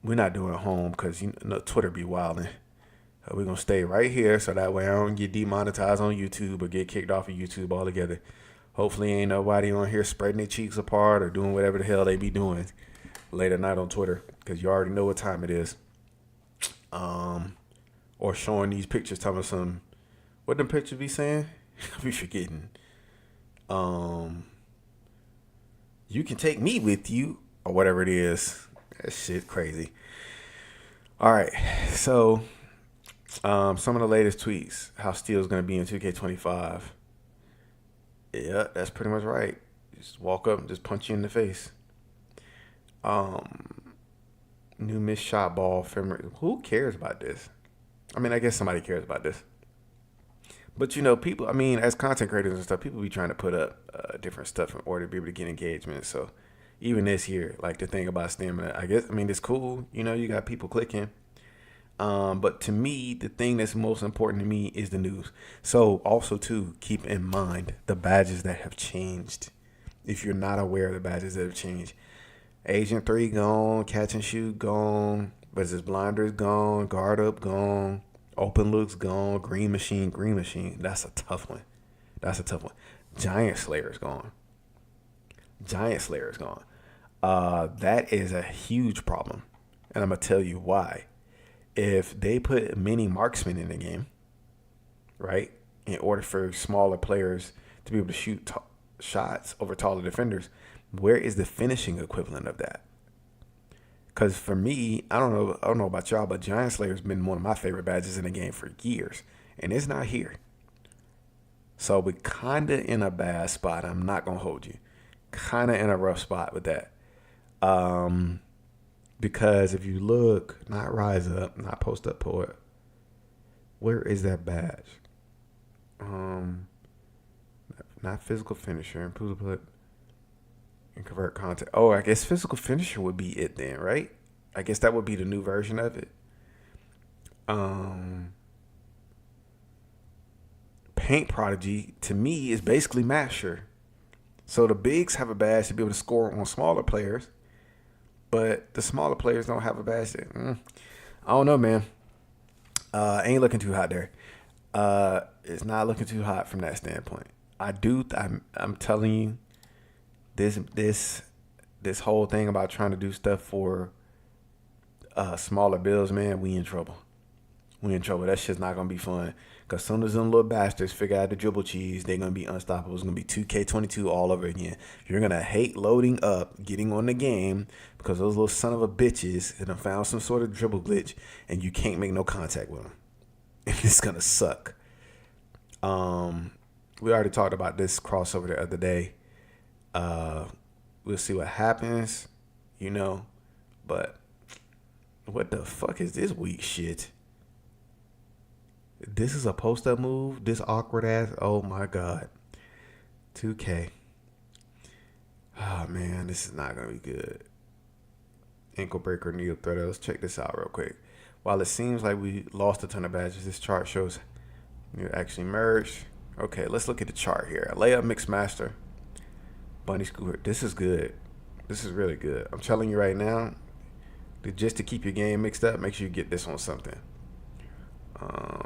We're not doing it home because Twitter be wilding. We're going to stay right here so that way I don't get demonetized on YouTube or get kicked off of YouTube altogether. Hopefully ain't nobody on here spreading their cheeks apart or doing whatever the hell they be doing late at night on Twitter because you already know what time it is. Or showing these pictures, telling us what them pictures be saying? I be forgetting. You can take me with you or whatever it is. That shit crazy. All right, so some of the latest tweets. How Steel's gonna be in 2K25. Yeah, that's pretty much right. Just walk up and just punch you in the face. New missed shot ball. Who cares about this? I mean, I guess somebody cares about this. But people. I mean, as content creators and stuff, people be trying to put up different stuff in order to be able to get engagement. So. Even this here, like the thing about stamina, I guess, it's cool. You got people clicking. But to me, the thing that's most important to me is the news. So also, too, keep in mind the badges that have changed. If you're not aware of the badges that have changed. Agent 3 gone, catch and shoot gone, versus blinders gone, guard up gone, open looks gone, green machine. That's a tough one. Giant Slayer's gone. That is a huge problem. And I'm going to tell you why. If they put mini marksmen in the game, right, in order for smaller players to be able to shoot shots over taller defenders, where is the finishing equivalent of that? Because for me, I don't know about y'all, but Giant Slayer's been one of my favorite badges in the game for years. And it's not here. So we're kind of in a bad spot. I'm not going to hold you. Kind of in a rough spot with that. Because if you look, not Rise Up, not Post Up Poet, where is that badge? Not Physical Finisher, improve the and convert content. Oh, I guess Physical Finisher would be it then, right? I guess that would be the new version of it. Paint Prodigy to me is basically Masher. So the bigs have a badge to be able to score on smaller players, but the smaller players don't have a badge. I don't know, man. Ain't looking too hot there. It's not looking too hot from that standpoint. I'm telling you, this whole thing about trying to do stuff for smaller bills, man, we in trouble. We in trouble. That shit's not gonna be fun. Cause soon as them little bastards figure out the dribble cheese, they're gonna be unstoppable. It's gonna be 2K22 all over again. You're gonna hate loading up, getting on the game, because those little son of a bitches have found some sort of dribble glitch, and you can't make no contact with them. And it's gonna suck. We already talked about this crossover the other day. We'll see what happens, but what the fuck is this weak shit? This is a post-up move? This awkward ass? Oh my God. 2K. Oh man, this is not going to be good. Ankle breaker, needle threader. Let's check this out real quick. While it seems like we lost a ton of badges, this chart shows you actually merged. Okay, let's look at the chart here. Layup mix master. Bunny scooter. This is good. This is really good. I'm telling you right now, just to keep your game mixed up, make sure you get this on something.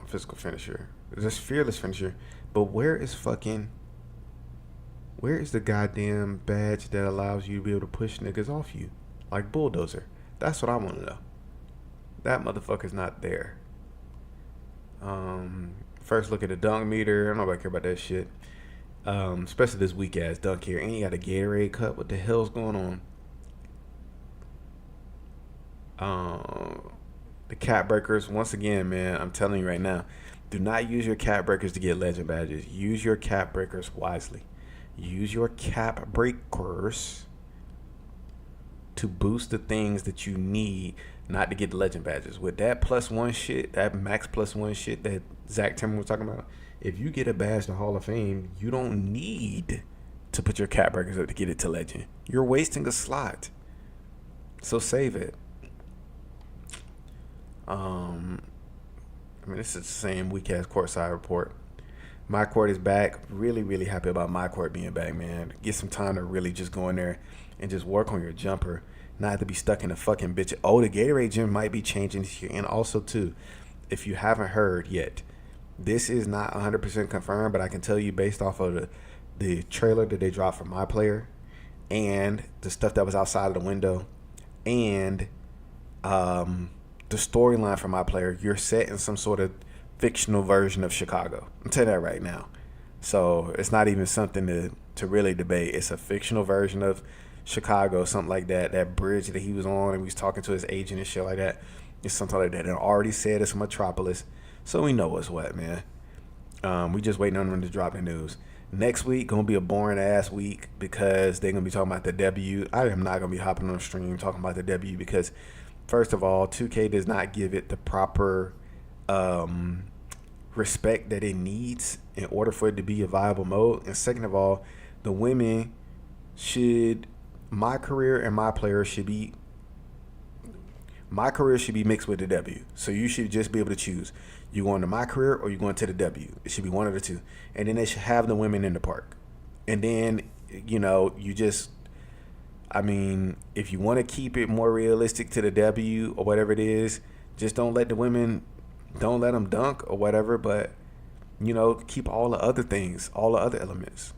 Physical finisher. This fearless finisher. But where is the goddamn badge that allows you to be able to push niggas off you? Like Bulldozer. That's what I want to know. That motherfucker's not there. First look at the dunk meter. I don't know if I care about that shit. Especially this weak ass dunk here. And you got a Gatorade cup. What the hell's going on? The cap breakers, once again, man, I'm telling you right now, do not use your cap breakers to get legend badges. Use your cap breakers wisely. Use your cap breakers to boost the things that you need, not to get the legend badges. With that +1 shit, that max +1 shit that Zach Timmer was talking about, if you get a badge to Hall of Fame, you don't need to put your cap breakers up to get it to legend. You're wasting a slot. So save it. This is the same weak ass courtside report. My court is back. Really, really happy about my court being back, man. Get some time to really just go in there and just work on your jumper. Not to be stuck in a fucking bitch. Oh, the Gatorade gym might be changing this year. And also, too, if you haven't heard yet, this is not 100% confirmed, but I can tell you based off of the trailer that they dropped for my player and the stuff that was outside of the window and the storyline for my player, you're set in some sort of fictional version of Chicago. I'm telling you that right now. So it's not even something to really debate. It's a fictional version of Chicago, something like that. That bridge that he was on and he was talking to his agent and shit like that. It's something like that. And already said it's a metropolis. So we know what's what, man. We just waiting on them to drop the news. Next week, going to be a boring ass week because they're going to be talking about the W. I am not going to be hopping on the stream talking about the W because first of all, 2K does not give it the proper respect that it needs in order for it to be a viable mode. And second of all, the women my career and my player should be mixed with the W. So you should just be able to choose. You going to my career or you going to the W. It should be one of the two. And then they should have the women in the park. And then, if you want to keep it more realistic to the W or whatever it is, just don't let them dunk or whatever, but, keep all the other things, all the other elements.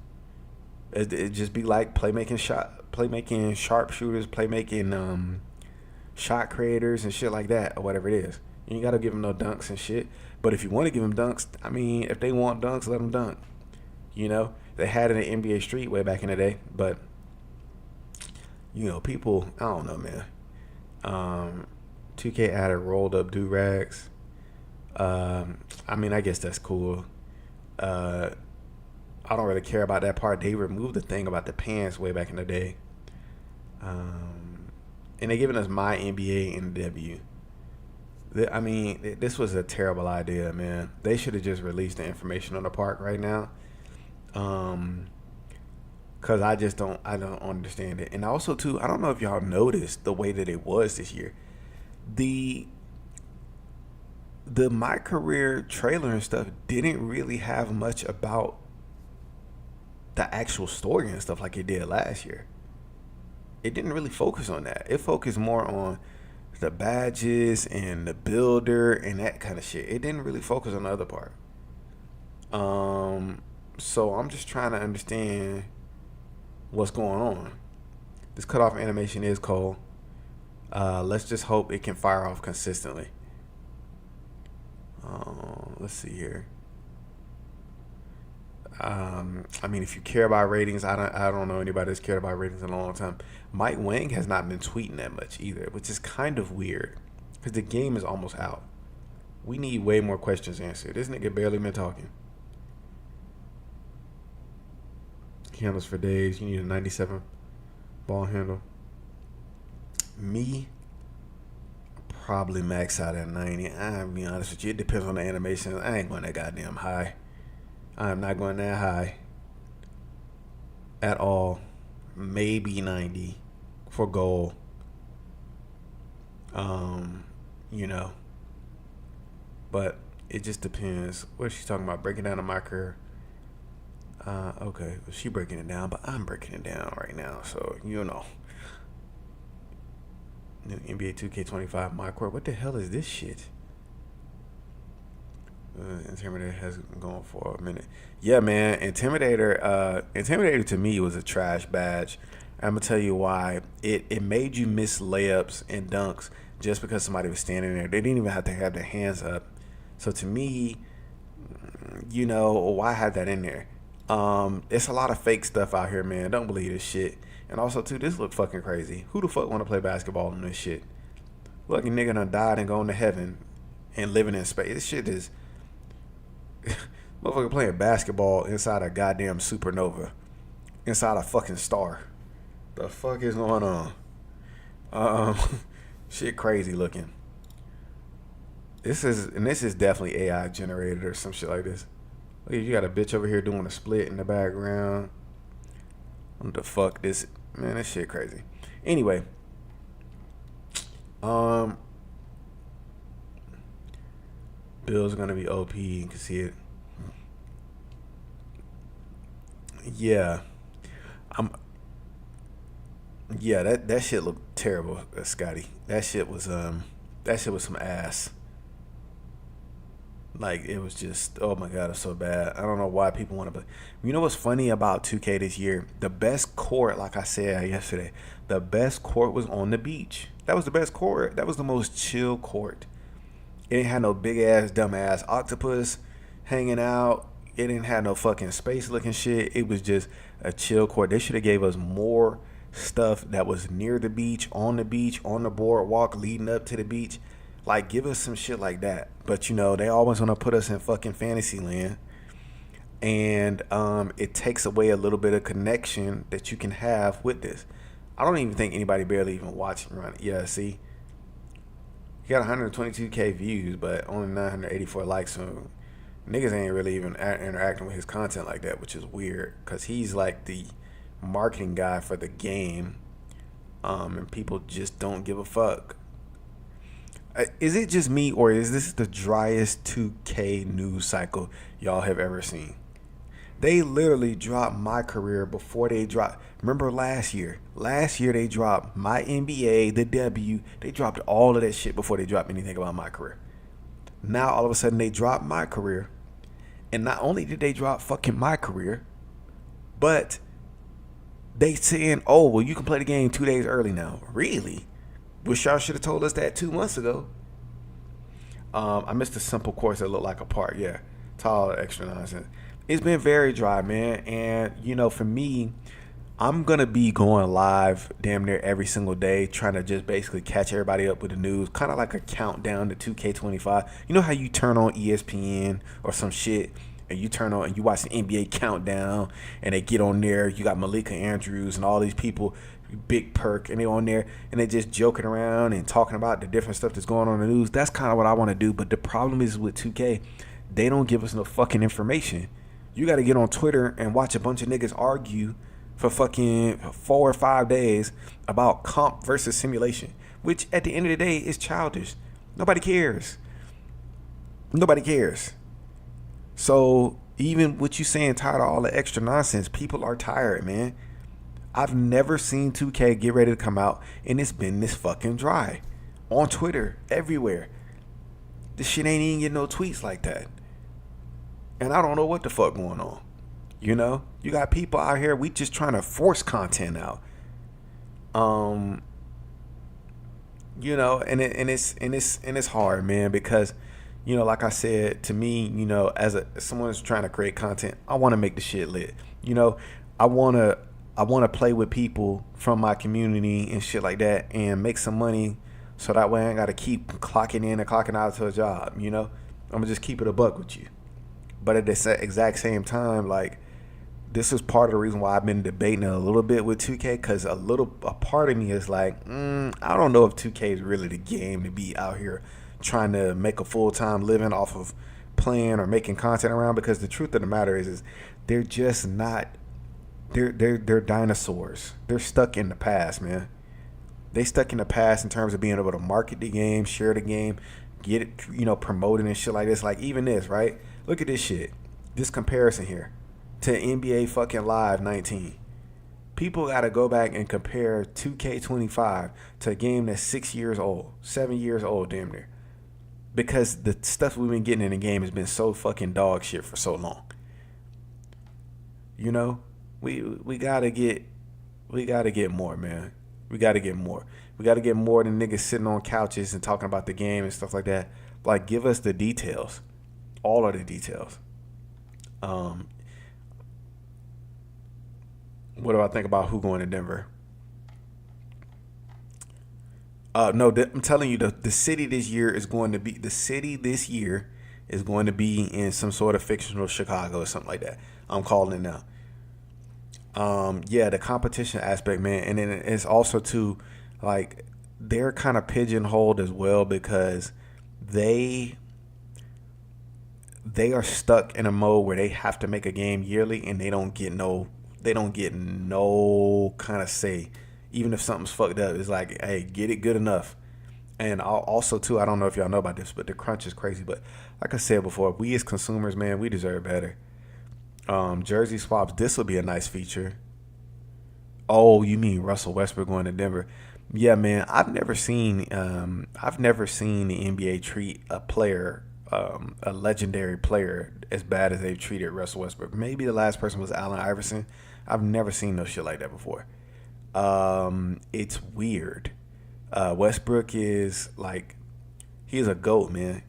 It just be like playmaking, sharpshooters, playmaking shot creators and shit like that or whatever it is. You ain't got to give them no dunks and shit. But if you want to give them dunks, if they want dunks, let them dunk. They had it in NBA Street way back in the day, but people, I don't know, man. 2K added rolled up do-rags. I guess that's cool. I don't really care about that part. They removed the thing about the pants way back in the day. And they're giving us my NBA and W. This was a terrible idea, man. They should have just released the information on the park right now. Cause I don't understand it. And also too, I don't know if y'all noticed the way that it was this year. The My Career trailer and stuff didn't really have much about the actual story and stuff like it did last year. It didn't really focus on that. It focused more on the badges and the builder and that kind of shit. It didn't really focus on the other part. So I'm just trying to understand what's going on. This cutoff animation is cold. Let's just hope it can fire off consistently. Let's see here. I mean, if you care about ratings, I don't know anybody that's cared about ratings in a long time. Mike Wang has not been tweeting that much either, which is kind of weird because the game is almost out. We need way more questions answered. This nigga barely been talking. Handles for days. You need a 97 ball handle. Me, probably max out at 90. I'll be honest with you. It depends on the animation. I ain't going that goddamn high. I'm not going that high at all. Maybe 90 for goal. You know. But it just depends. What is she talking about? Breaking down my career. Okay. Well, she breaking it down, but I'm breaking it down right now. So, you know. New NBA 2K25 My Court. What the hell is this shit? Intimidator has been going for a minute. Yeah, man. Intimidator to me was a trash badge. I'm gonna tell you why. It made you miss layups and dunks just because somebody was standing there. They didn't even have to have their hands up. So to me, you know, why have that in there? It's a lot of fake stuff out here, man. Don't believe this shit. And also too, this look fucking crazy. Who the fuck want to play basketball in this shit? Fucking nigga done died and gone to heaven and living in space. This shit is motherfucker playing basketball inside a goddamn supernova, inside a fucking star. The fuck is going on? Shit crazy looking. This is definitely AI generated or some shit like this. Look, you got a bitch over here doing a split in the background. What the fuck this, man? This shit crazy. Anyway, Bill's gonna be OP. You can see it. Yeah, Yeah, that shit looked terrible, Scotty. That shit was some ass. Like, it was just, oh my god, it's so bad. I don't know why people want to play. You know what's funny about 2K this year? The best court, like I said yesterday, the best court was on the beach. That was the best court. That was the most chill court. It didn't have no big ass, dumb ass octopus hanging out. It didn't have no fucking space looking shit. It was just a chill court. They should have gave us more stuff that was near the beach, on the boardwalk leading up to the beach. Like, give us some shit like that. But, you know, they always want to put us in fucking fantasy land. And it takes away a little bit of connection that you can have with this. I don't even think anybody barely even watching around it. Yeah, see? You got 122K views, but only 984 likes. So niggas ain't really even interacting with his content like that, which is weird. Because he's like the marketing guy for the game. And people just don't give a fuck. Is it just me, or is this the driest 2K news cycle y'all have ever seen? They literally dropped my career before they dropped. Remember last year? Last year they dropped my NBA, the W. They dropped all of that shit before they dropped anything about my career. Now all of a sudden they dropped my career. And not only did they drop fucking my career, but they saying, oh, well, you can play the game 2 days early now. Really? Wish y'all should have told us that 2 months ago. I missed a simple course that looked like a park. Yeah, tall, extra nonsense. It's been very dry, man. And, you know, for me, I'm going to be going live damn near every single day, trying to just basically catch everybody up with the news. Kind of like a countdown to 2K25. You know how you turn on ESPN or some shit, and you turn on and you watch the NBA countdown, and they get on there. You got Malika Andrews and all these people, Big Perk, and they on there and they just joking around and talking about the different stuff that's going on in the news. That's kind of what I want to do. But the problem is with 2K, they don't give us no fucking information. You got to get on Twitter and watch a bunch of niggas argue for fucking 4 or 5 days about comp versus simulation, which at the end of the day is childish. Nobody cares. So Even what you saying, tired of all the extra nonsense. People are tired, man. I've never seen 2K get ready to come out and it's been this fucking dry. On Twitter, everywhere. This shit ain't even getting no tweets like that. And I don't know what the fuck going on. You know? You got people out here, we just trying to force content out. You know, and it's hard, man, because you know, like I said, to me, you know, as someone who's trying to create content, I want to make the shit lit. You know, I want to play with people from my community and shit like that and make some money so that way I ain't got to keep clocking in and clocking out to a job, you know? I'm going to just keep it a buck with you. But at the exact same time, like, this is part of the reason why I've been debating a little bit with 2K, because a part of me is like, I don't know if 2K is really the game to be out here trying to make a full-time living off of playing or making content around, because the truth of the matter is they're just not, they're dinosaurs. They're stuck in the past, man. They stuck in the past in terms of being able to market the game, share the game, get it, you know, promoted and shit like this. Like even this, right? Look at this shit. This comparison here to NBA fucking Live 19. People got to go back and compare 2K25 to a game that's 6 years old, 7 years old, damn near. Because the stuff we've been getting in the game has been so fucking dog shit for so long. You know, we gotta get more, man. We gotta get more. We gotta get more than niggas sitting on couches and talking about the game and stuff like that. Like, give us the details, all of the details. What do I think about who going to Denver? No, I'm telling you, the city this year is going to be in some sort of fictional Chicago or something like that. I'm calling it now. Yeah, the competition aspect, man, and then it's also too, like, they're kind of pigeonholed as well because they are stuck in a mode where they have to make a game yearly and they don't get no kind of say. Even if something's fucked up, it's like, hey, get it good enough. And also too, I don't know if y'all know about this, but the crunch is crazy. But like I said before, we as consumers, man, we deserve better. Jersey swaps, this will be a nice feature. Oh, you mean Russell Westbrook going to Denver? Yeah, man, I've never seen the NBA treat a player, a legendary player, as bad as they've treated Russell Westbrook. Maybe the last person was Allen Iverson. I've never seen no shit like that before. It's weird. Westbrook is like, he's a GOAT, man.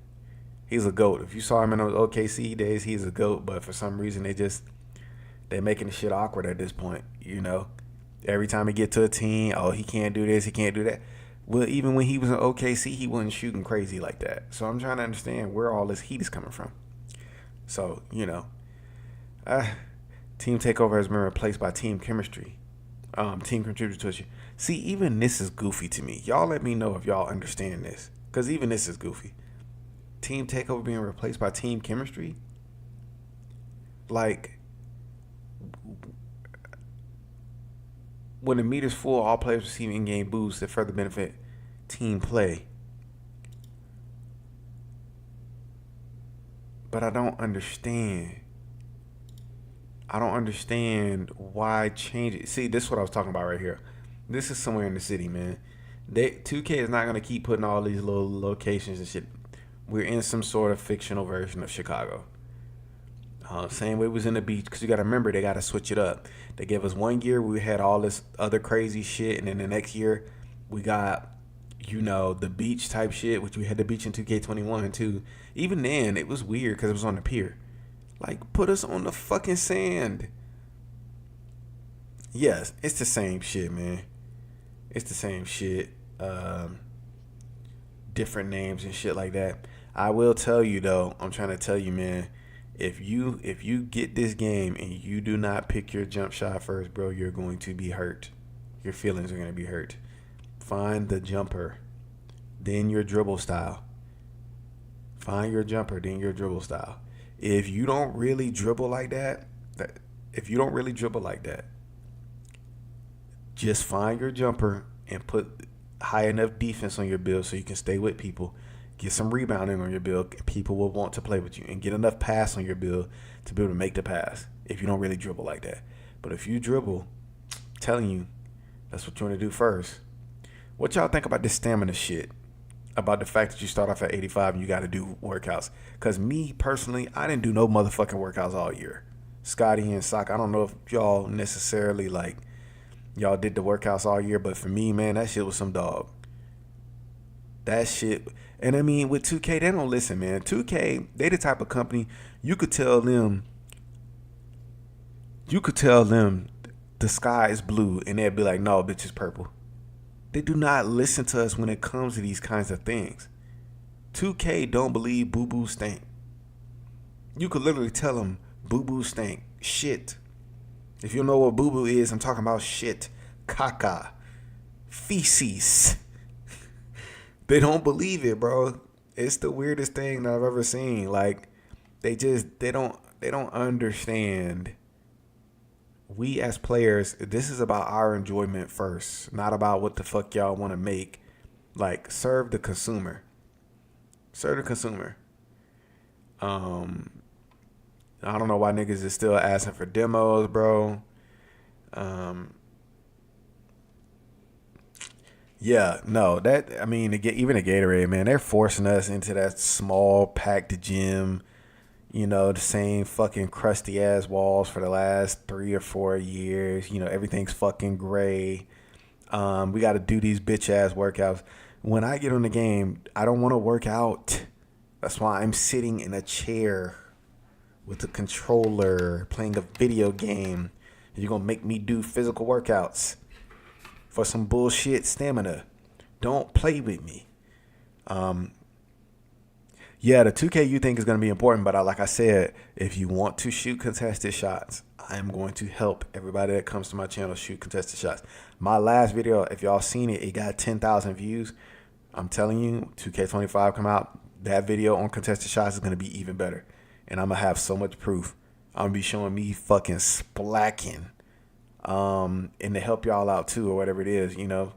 He's a GOAT. If you saw him in those OKC days, he's a GOAT. But for some reason, they're making the shit awkward at this point. You know, every time he get to a team, oh, he can't do this, he can't do that. Well, even when he was in OKC, he wasn't shooting crazy like that. So I'm trying to understand where all this heat is coming from. So, you know, team takeover has been replaced by team chemistry. Team contributor. See, even this is goofy to me. Y'all let me know if y'all understand this, because even this is goofy. Team takeover being replaced by team chemistry. Like, when the meter's full, all players receive in-game boosts that further benefit team play. But I don't understand. I don't understand why change it. See, this is what I was talking about right here. This is somewhere in the city, man. 2K is not going to keep putting all these little locations and shit. We're in some sort of fictional version of Chicago. Same way it was in the beach, because you got to remember, they got to switch it up. They gave us 1 year, we had all this other crazy shit, and then the next year, we got, you know, the beach type shit, which we had the beach in 2K21 too. Even then, it was weird because it was on the pier. Like, put us on the fucking sand. Yes, it's the same shit, man. It's the same shit. Different names and shit like that. I will tell you, though, I'm trying to tell you, man, if you get this game and you do not pick your jump shot first, bro, you're going to be hurt. Your feelings are going to be hurt. Find the jumper, then your dribble style. Find your jumper, then your dribble style. If you don't really dribble like that, just find your jumper and put high enough defense on your build so you can stay with people, Get some rebounding on your build. People will want to play with you, and get enough pass on your build to be able to make the pass. If you don't really dribble like that, but if you dribble, I'm telling you, that's what you want to do first. What y'all think about this stamina shit? About the fact that you start off at 85 and you got to do workouts? Because me personally, I didn't do no motherfucking workouts all year. Scotty and Sock, I don't know if y'all necessarily like y'all did the workouts all year, but for me, man, that shit was some dog. That shit. And I mean, with 2K, they don't listen, man. 2K, they the type of company you could tell them the sky is blue and they'd be like, no, bitch, it's purple. They do not listen to us when it comes to these kinds of things. 2K don't believe boo-boo stink. You could literally tell them boo-boo stink. Shit. If you know what boo-boo is, I'm talking about shit. Caca. Feces. They don't believe it, bro. It's the weirdest thing that I've ever seen. Like, they don't understand. We as players, this is about our enjoyment first, not about what the fuck y'all want to make. Like, serve the consumer. Serve the consumer. I don't know why niggas is still asking for demos, bro. Yeah, no, that, I mean, even the Gatorade, man, they're forcing us into that small, packed gym. You know, the same fucking crusty ass walls for the last 3 or 4 years. You know, everything's fucking gray. We got to do these bitch ass workouts. When I get on the game, I don't want to work out. That's why I'm sitting in a chair with a controller playing a video game. You're going to make me do physical workouts for some bullshit stamina. Don't play with me. Yeah, the 2K you think is going to be important, but like I said, if you want to shoot contested shots, I am going to help everybody that comes to my channel shoot contested shots. My last video, if y'all seen it, it got 10,000 views. I'm telling you, 2K25 come out, that video on contested shots is going to be even better. And I'm going to have so much proof. I'm going to be showing me fucking splacking. And to help y'all out too, or whatever it is, you know,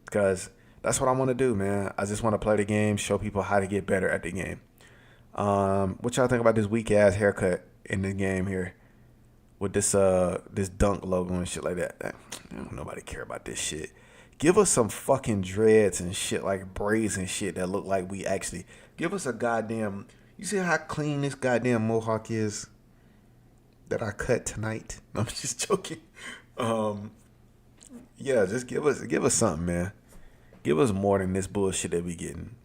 because that's what I want to do, man. I just want to play the game, show people how to get better at the game. What y'all think about this weak ass haircut in the game here with this dunk logo and shit like that? Nobody care about this shit. Give us some fucking dreads and shit, like braids and shit that look like we actually. Give us a goddamn. You see how clean this goddamn mohawk is that I cut tonight? I'm just joking. Yeah, just give us something, man. Give us more than this bullshit that we getting.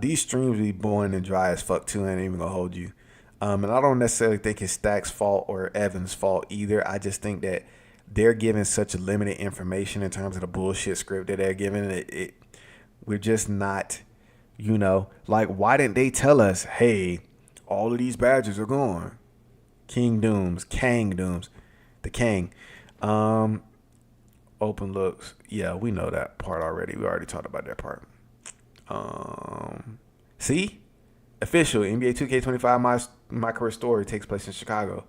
These streams be boring and dry as fuck too. I ain't even gonna hold you. And I don't necessarily think it's Stack's fault or Evan's fault either. I just think that they're giving such limited information in terms of the bullshit script that they're giving. We're just not, you know, like, why didn't they tell us, hey, all of these badges are gone? Kang Dooms, the Kang. Open looks. Yeah, we know that part already. We already talked about that part. See? Official. NBA 2K25 My Career Story takes place in Chicago.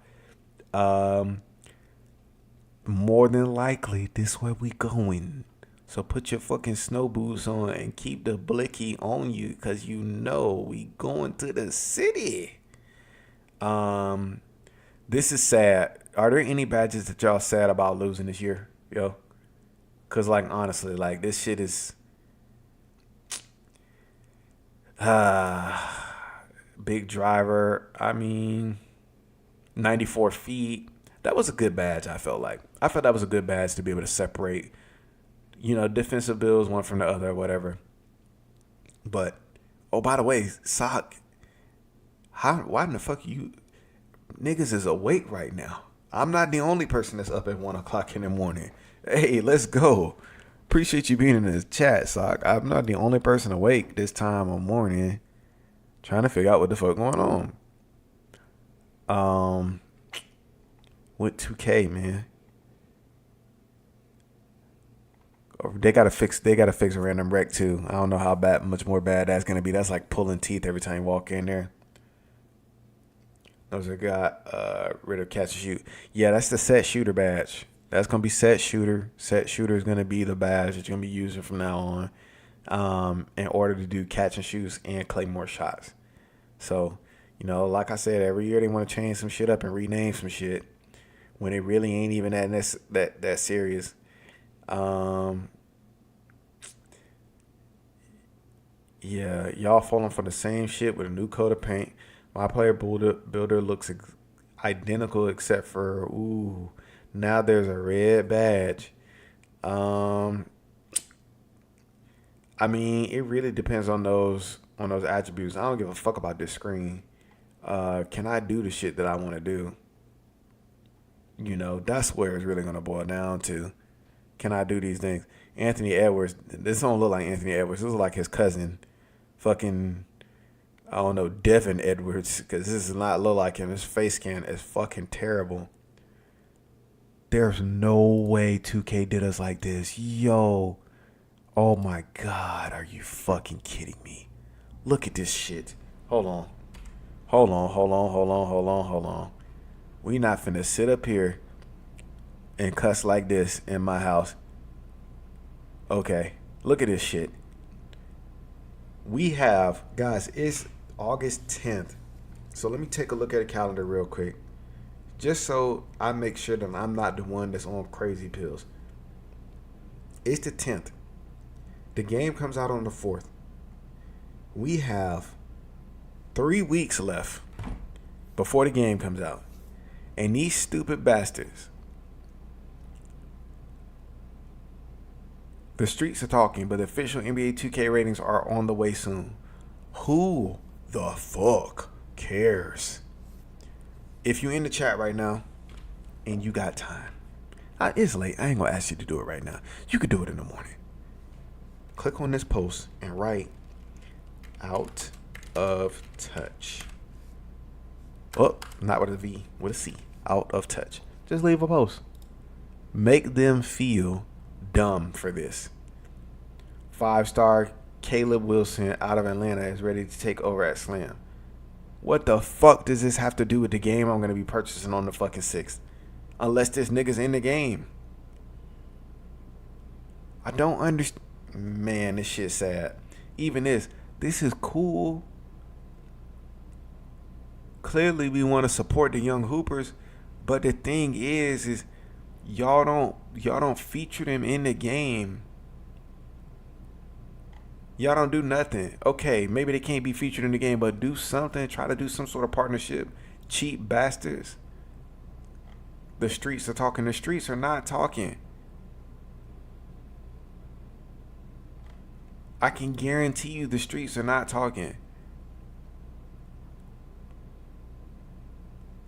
More than likely, this where we going. So put your fucking snow boots on and keep the blicky on you, because you know we going to the city. This is sad. Are there any badges that y'all sad about losing this year? Yo? Because, like, honestly, like, this shit is... Big driver. I mean, 94 feet. That was a good badge, I felt like. I felt that was a good badge to be able to separate, you know, defensive builds one from the other or whatever. But, oh, by the way, Sock, why in the fuck you... Niggas is awake right now. I'm not the only person that's up at 1 o'clock in the morning. Hey, let's go. Appreciate you being in the chat, Sock. I'm not the only person awake this time of morning trying to figure out what the fuck going on. With 2K, man. They gotta fix a random wreck too. I don't know how much more bad that's gonna be. That's like pulling teeth every time you walk in there. Those are got rid of catch and shoot. Yeah, that's the set shooter badge. That's gonna be set shooter. Set shooter is gonna be the badge that you're gonna be using from now on. in order to do catch and shoots and claim more shots. So, like I said, every year they want to change some shit up and rename some shit when it really ain't even that serious. Yeah, y'all falling for the same shit with a new coat of paint. My player builder looks identical except for now there's a red badge. I mean, it really depends on those attributes. I don't give a fuck about this screen. Can I do the shit that I want to do? That's where it's really gonna boil down to. Can I do these things? Anthony Edwards. This don't look like Anthony Edwards. This is like his cousin, fucking, I don't know, Devin Edwards, because this does not look like him. His face scan is fucking terrible. There's no way 2K did us like this. Yo. Oh my God. Are you fucking kidding me? Look at this shit. Hold on. We not finna sit up here and cuss like this in my house. Okay. Look at this shit. We have, guys, it's August 10th. So let me take a look at the calendar real quick. Just so I make sure that I'm not the one that's on crazy pills. It's the 10th. The game comes out on the 4th. We have 3 weeks left before the game comes out. And these stupid bastards, the streets are talking, but the official NBA 2K ratings are on the way soon. Who the fuck cares? If you're in the chat right now and you got time, it's late. I ain't gonna ask you to do it right now. You could do it in the morning. Click on this post and write out of touch. Oh, not with a V, with a C. Out of touch. Just leave a post. Make them feel dumb for this. 5-star Caleb Wilson out of Atlanta is ready to take over at Slam. What the fuck does this have to do with the game I'm going to be purchasing on the fucking 6th? Unless this nigga's in the game. I don't understand. Man, this shit's sad. Even this is cool. Clearly we want to support the young hoopers, but the thing is y'all don't feature them in the game. Y'all don't do nothing. Okay, maybe they can't be featured in the game, but do something. Try to do some sort of partnership. Cheap bastards. The streets are talking. The streets are not talking. I can guarantee you the streets are not talking.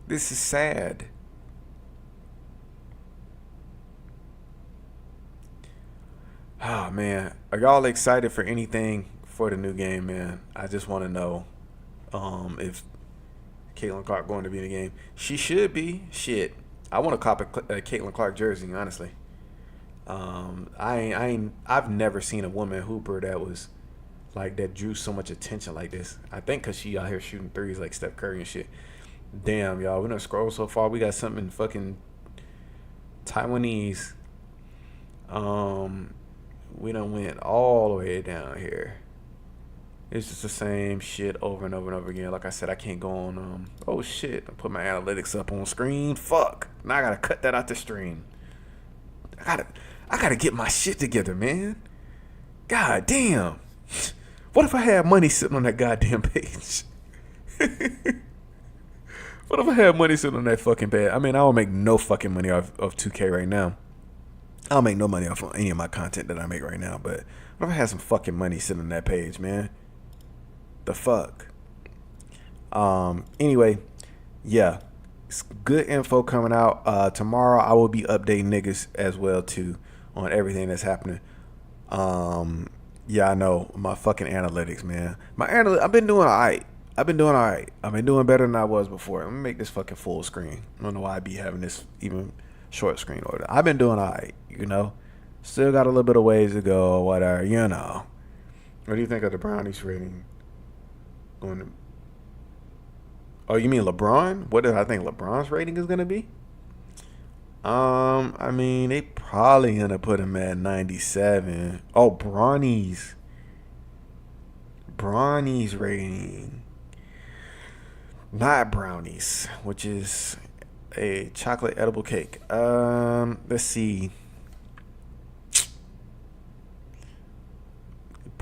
This is sad. Oh, man. Are y'all excited for anything for the new game, man? I just want to know if Caitlin Clark going to be in the game. She should be. Shit. I want to cop a Caitlin Clark jersey, honestly. I've never seen a woman hooper that was like that drew so much attention like this. I think because she out here shooting threes like Steph Curry and shit. Damn, y'all. We done scroll so far. We got something fucking Taiwanese. We done went all the way down here. It's just the same shit over and over and over again. Like I said, I can't go on. Oh shit! I put my analytics up on screen. Fuck. Now I gotta cut that out the stream. I gotta get my shit together, man. God damn. What if I had money sitting on that goddamn page? What if I had money sitting on that fucking page? I mean, I don't make no fucking money off of 2K right now. I don't make no money off of any of my content that I make right now. But what if I had some fucking money sitting on that page, man? The fuck? Anyway, yeah. It's good info coming out. Tomorrow I will be updating niggas as well too on everything that's happening. Yeah, I know my fucking analytics, man. I've been doing alright. I've been doing better than I was before. Let me make this fucking full screen. I don't know why I be having this even short screen order. I've been doing alright, Still got a little bit of ways to go or whatever, What do you think of the Brownies rating? Oh, you mean LeBron? What do I think LeBron's rating is going to be? I mean, they probably going to put him at 97. Oh, Bronnies. Brownies rating. Not brownies, which is a chocolate edible cake. Let's see.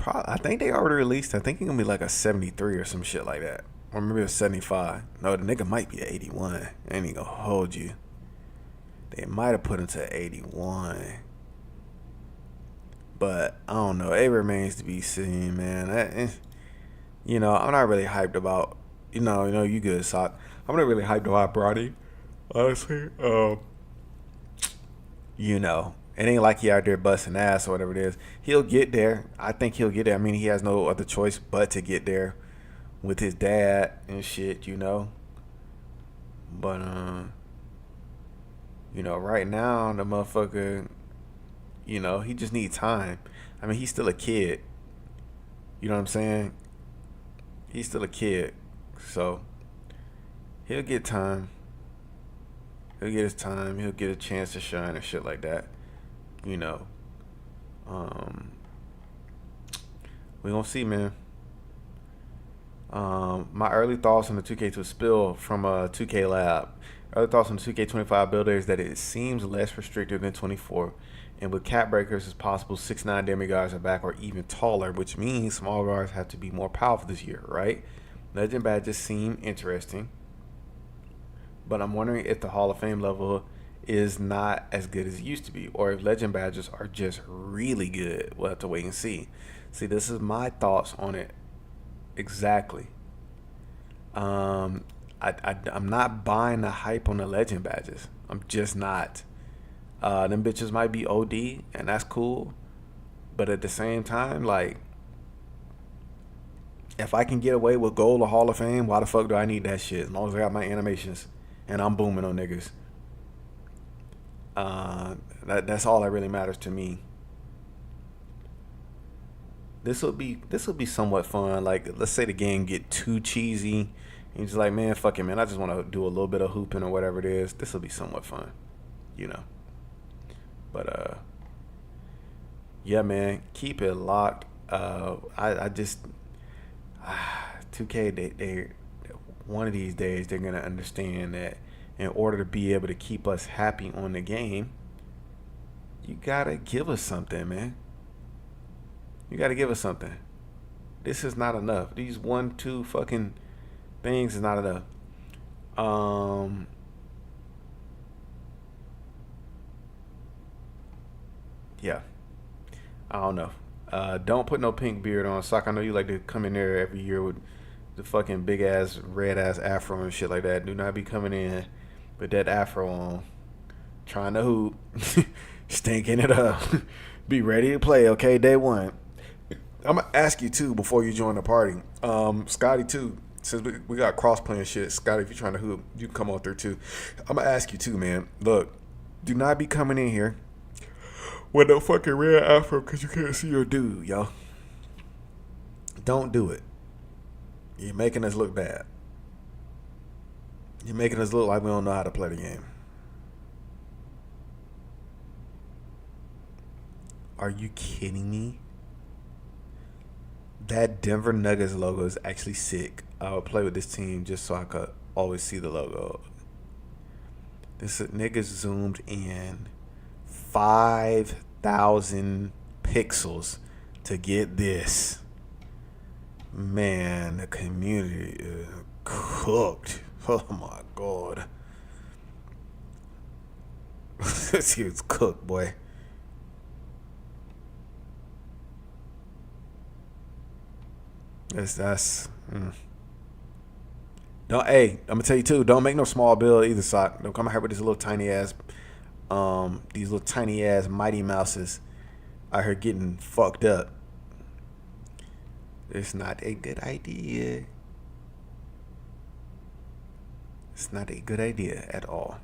I think they already released. I think it's gonna be like a 73 or some shit like that, or maybe a 75. No, the nigga might be an 81. I ain't even gonna hold you. They might have put him to 81, but I don't know. It remains to be seen, man. I'm not really hyped about. You good, Sock. I'm not really hyped about Brody, honestly. It ain't like he out there busting ass or whatever it is. He'll get there. I think he'll get there. I mean, he has no other choice but to get there with his dad and shit, But, right now, the motherfucker, he just needs time. I mean, he's still a kid. You know what I'm saying? He's still a kid. So, he'll get time. He'll get his time. He'll get a chance to shine and shit like that. We gonna see, man. My early thoughts on the 2K2 spill from 2K Lab. Early thoughts on the 2K25 builder is that it seems less restrictive than 24, and with cap breakers, it's possible 6'9" demigods are back or even taller, which means small guards have to be more powerful this year, right? Legend badges seem interesting, but I'm wondering if the Hall of Fame level is not as good as it used to be, or if legend badges are just really good. We'll have to wait and see. See, this is my thoughts on it exactly. I'm not buying the hype on the legend badges. I'm just not. Them bitches might be OD, and that's cool, but at the same time, like, if I can get away with gold or Hall of Fame, why the fuck do I need that shit? As long as I got my animations and I'm booming on niggas. That's all that really matters to me. This will be somewhat fun. Like, let's say the game get too cheesy, and you're just like, man, fuck it, man. I just want to do a little bit of hooping or whatever it is. This will be somewhat fun, But yeah, man, keep it locked. I just 2K, they one of these days they're gonna understand that in order to be able to keep us happy on the game, you gotta give us something, man. You gotta give us something. This is not enough. These 1-2 fucking things is not enough. Yeah. I don't know. Don't put no pink beard on, Sock. I know you like to come in there every year with the fucking big ass red ass afro and shit like that. Do not be coming in with that afro on, trying to hoop, stinking it up. Be ready to play, okay? Day one. I'm gonna ask you too before you join the party. Scotty too. Since we got cross playing shit, Scotty, if you're trying to hoop, you can come on through too. I'm gonna ask you too, man. Look, do not be coming in here with no fucking red afro because you can't see your dude, yo. Don't do it. You're making us look bad. You're making us look like we don't know how to play the game. Are you kidding me? That Denver Nuggets logo is actually sick. I would play with this team just so I could always see the logo. This niggas zoomed in 5,000 pixels to get this. Man, the community is cooked. Oh my god. This here's cooked, boy. That's Don't, hey, I'm gonna tell you too, don't make no small build either, Sock. Don't come out here with this little tiny ass these little tiny ass Mighty Mouses out here getting fucked up. It's not a good idea. It's not a good idea at all.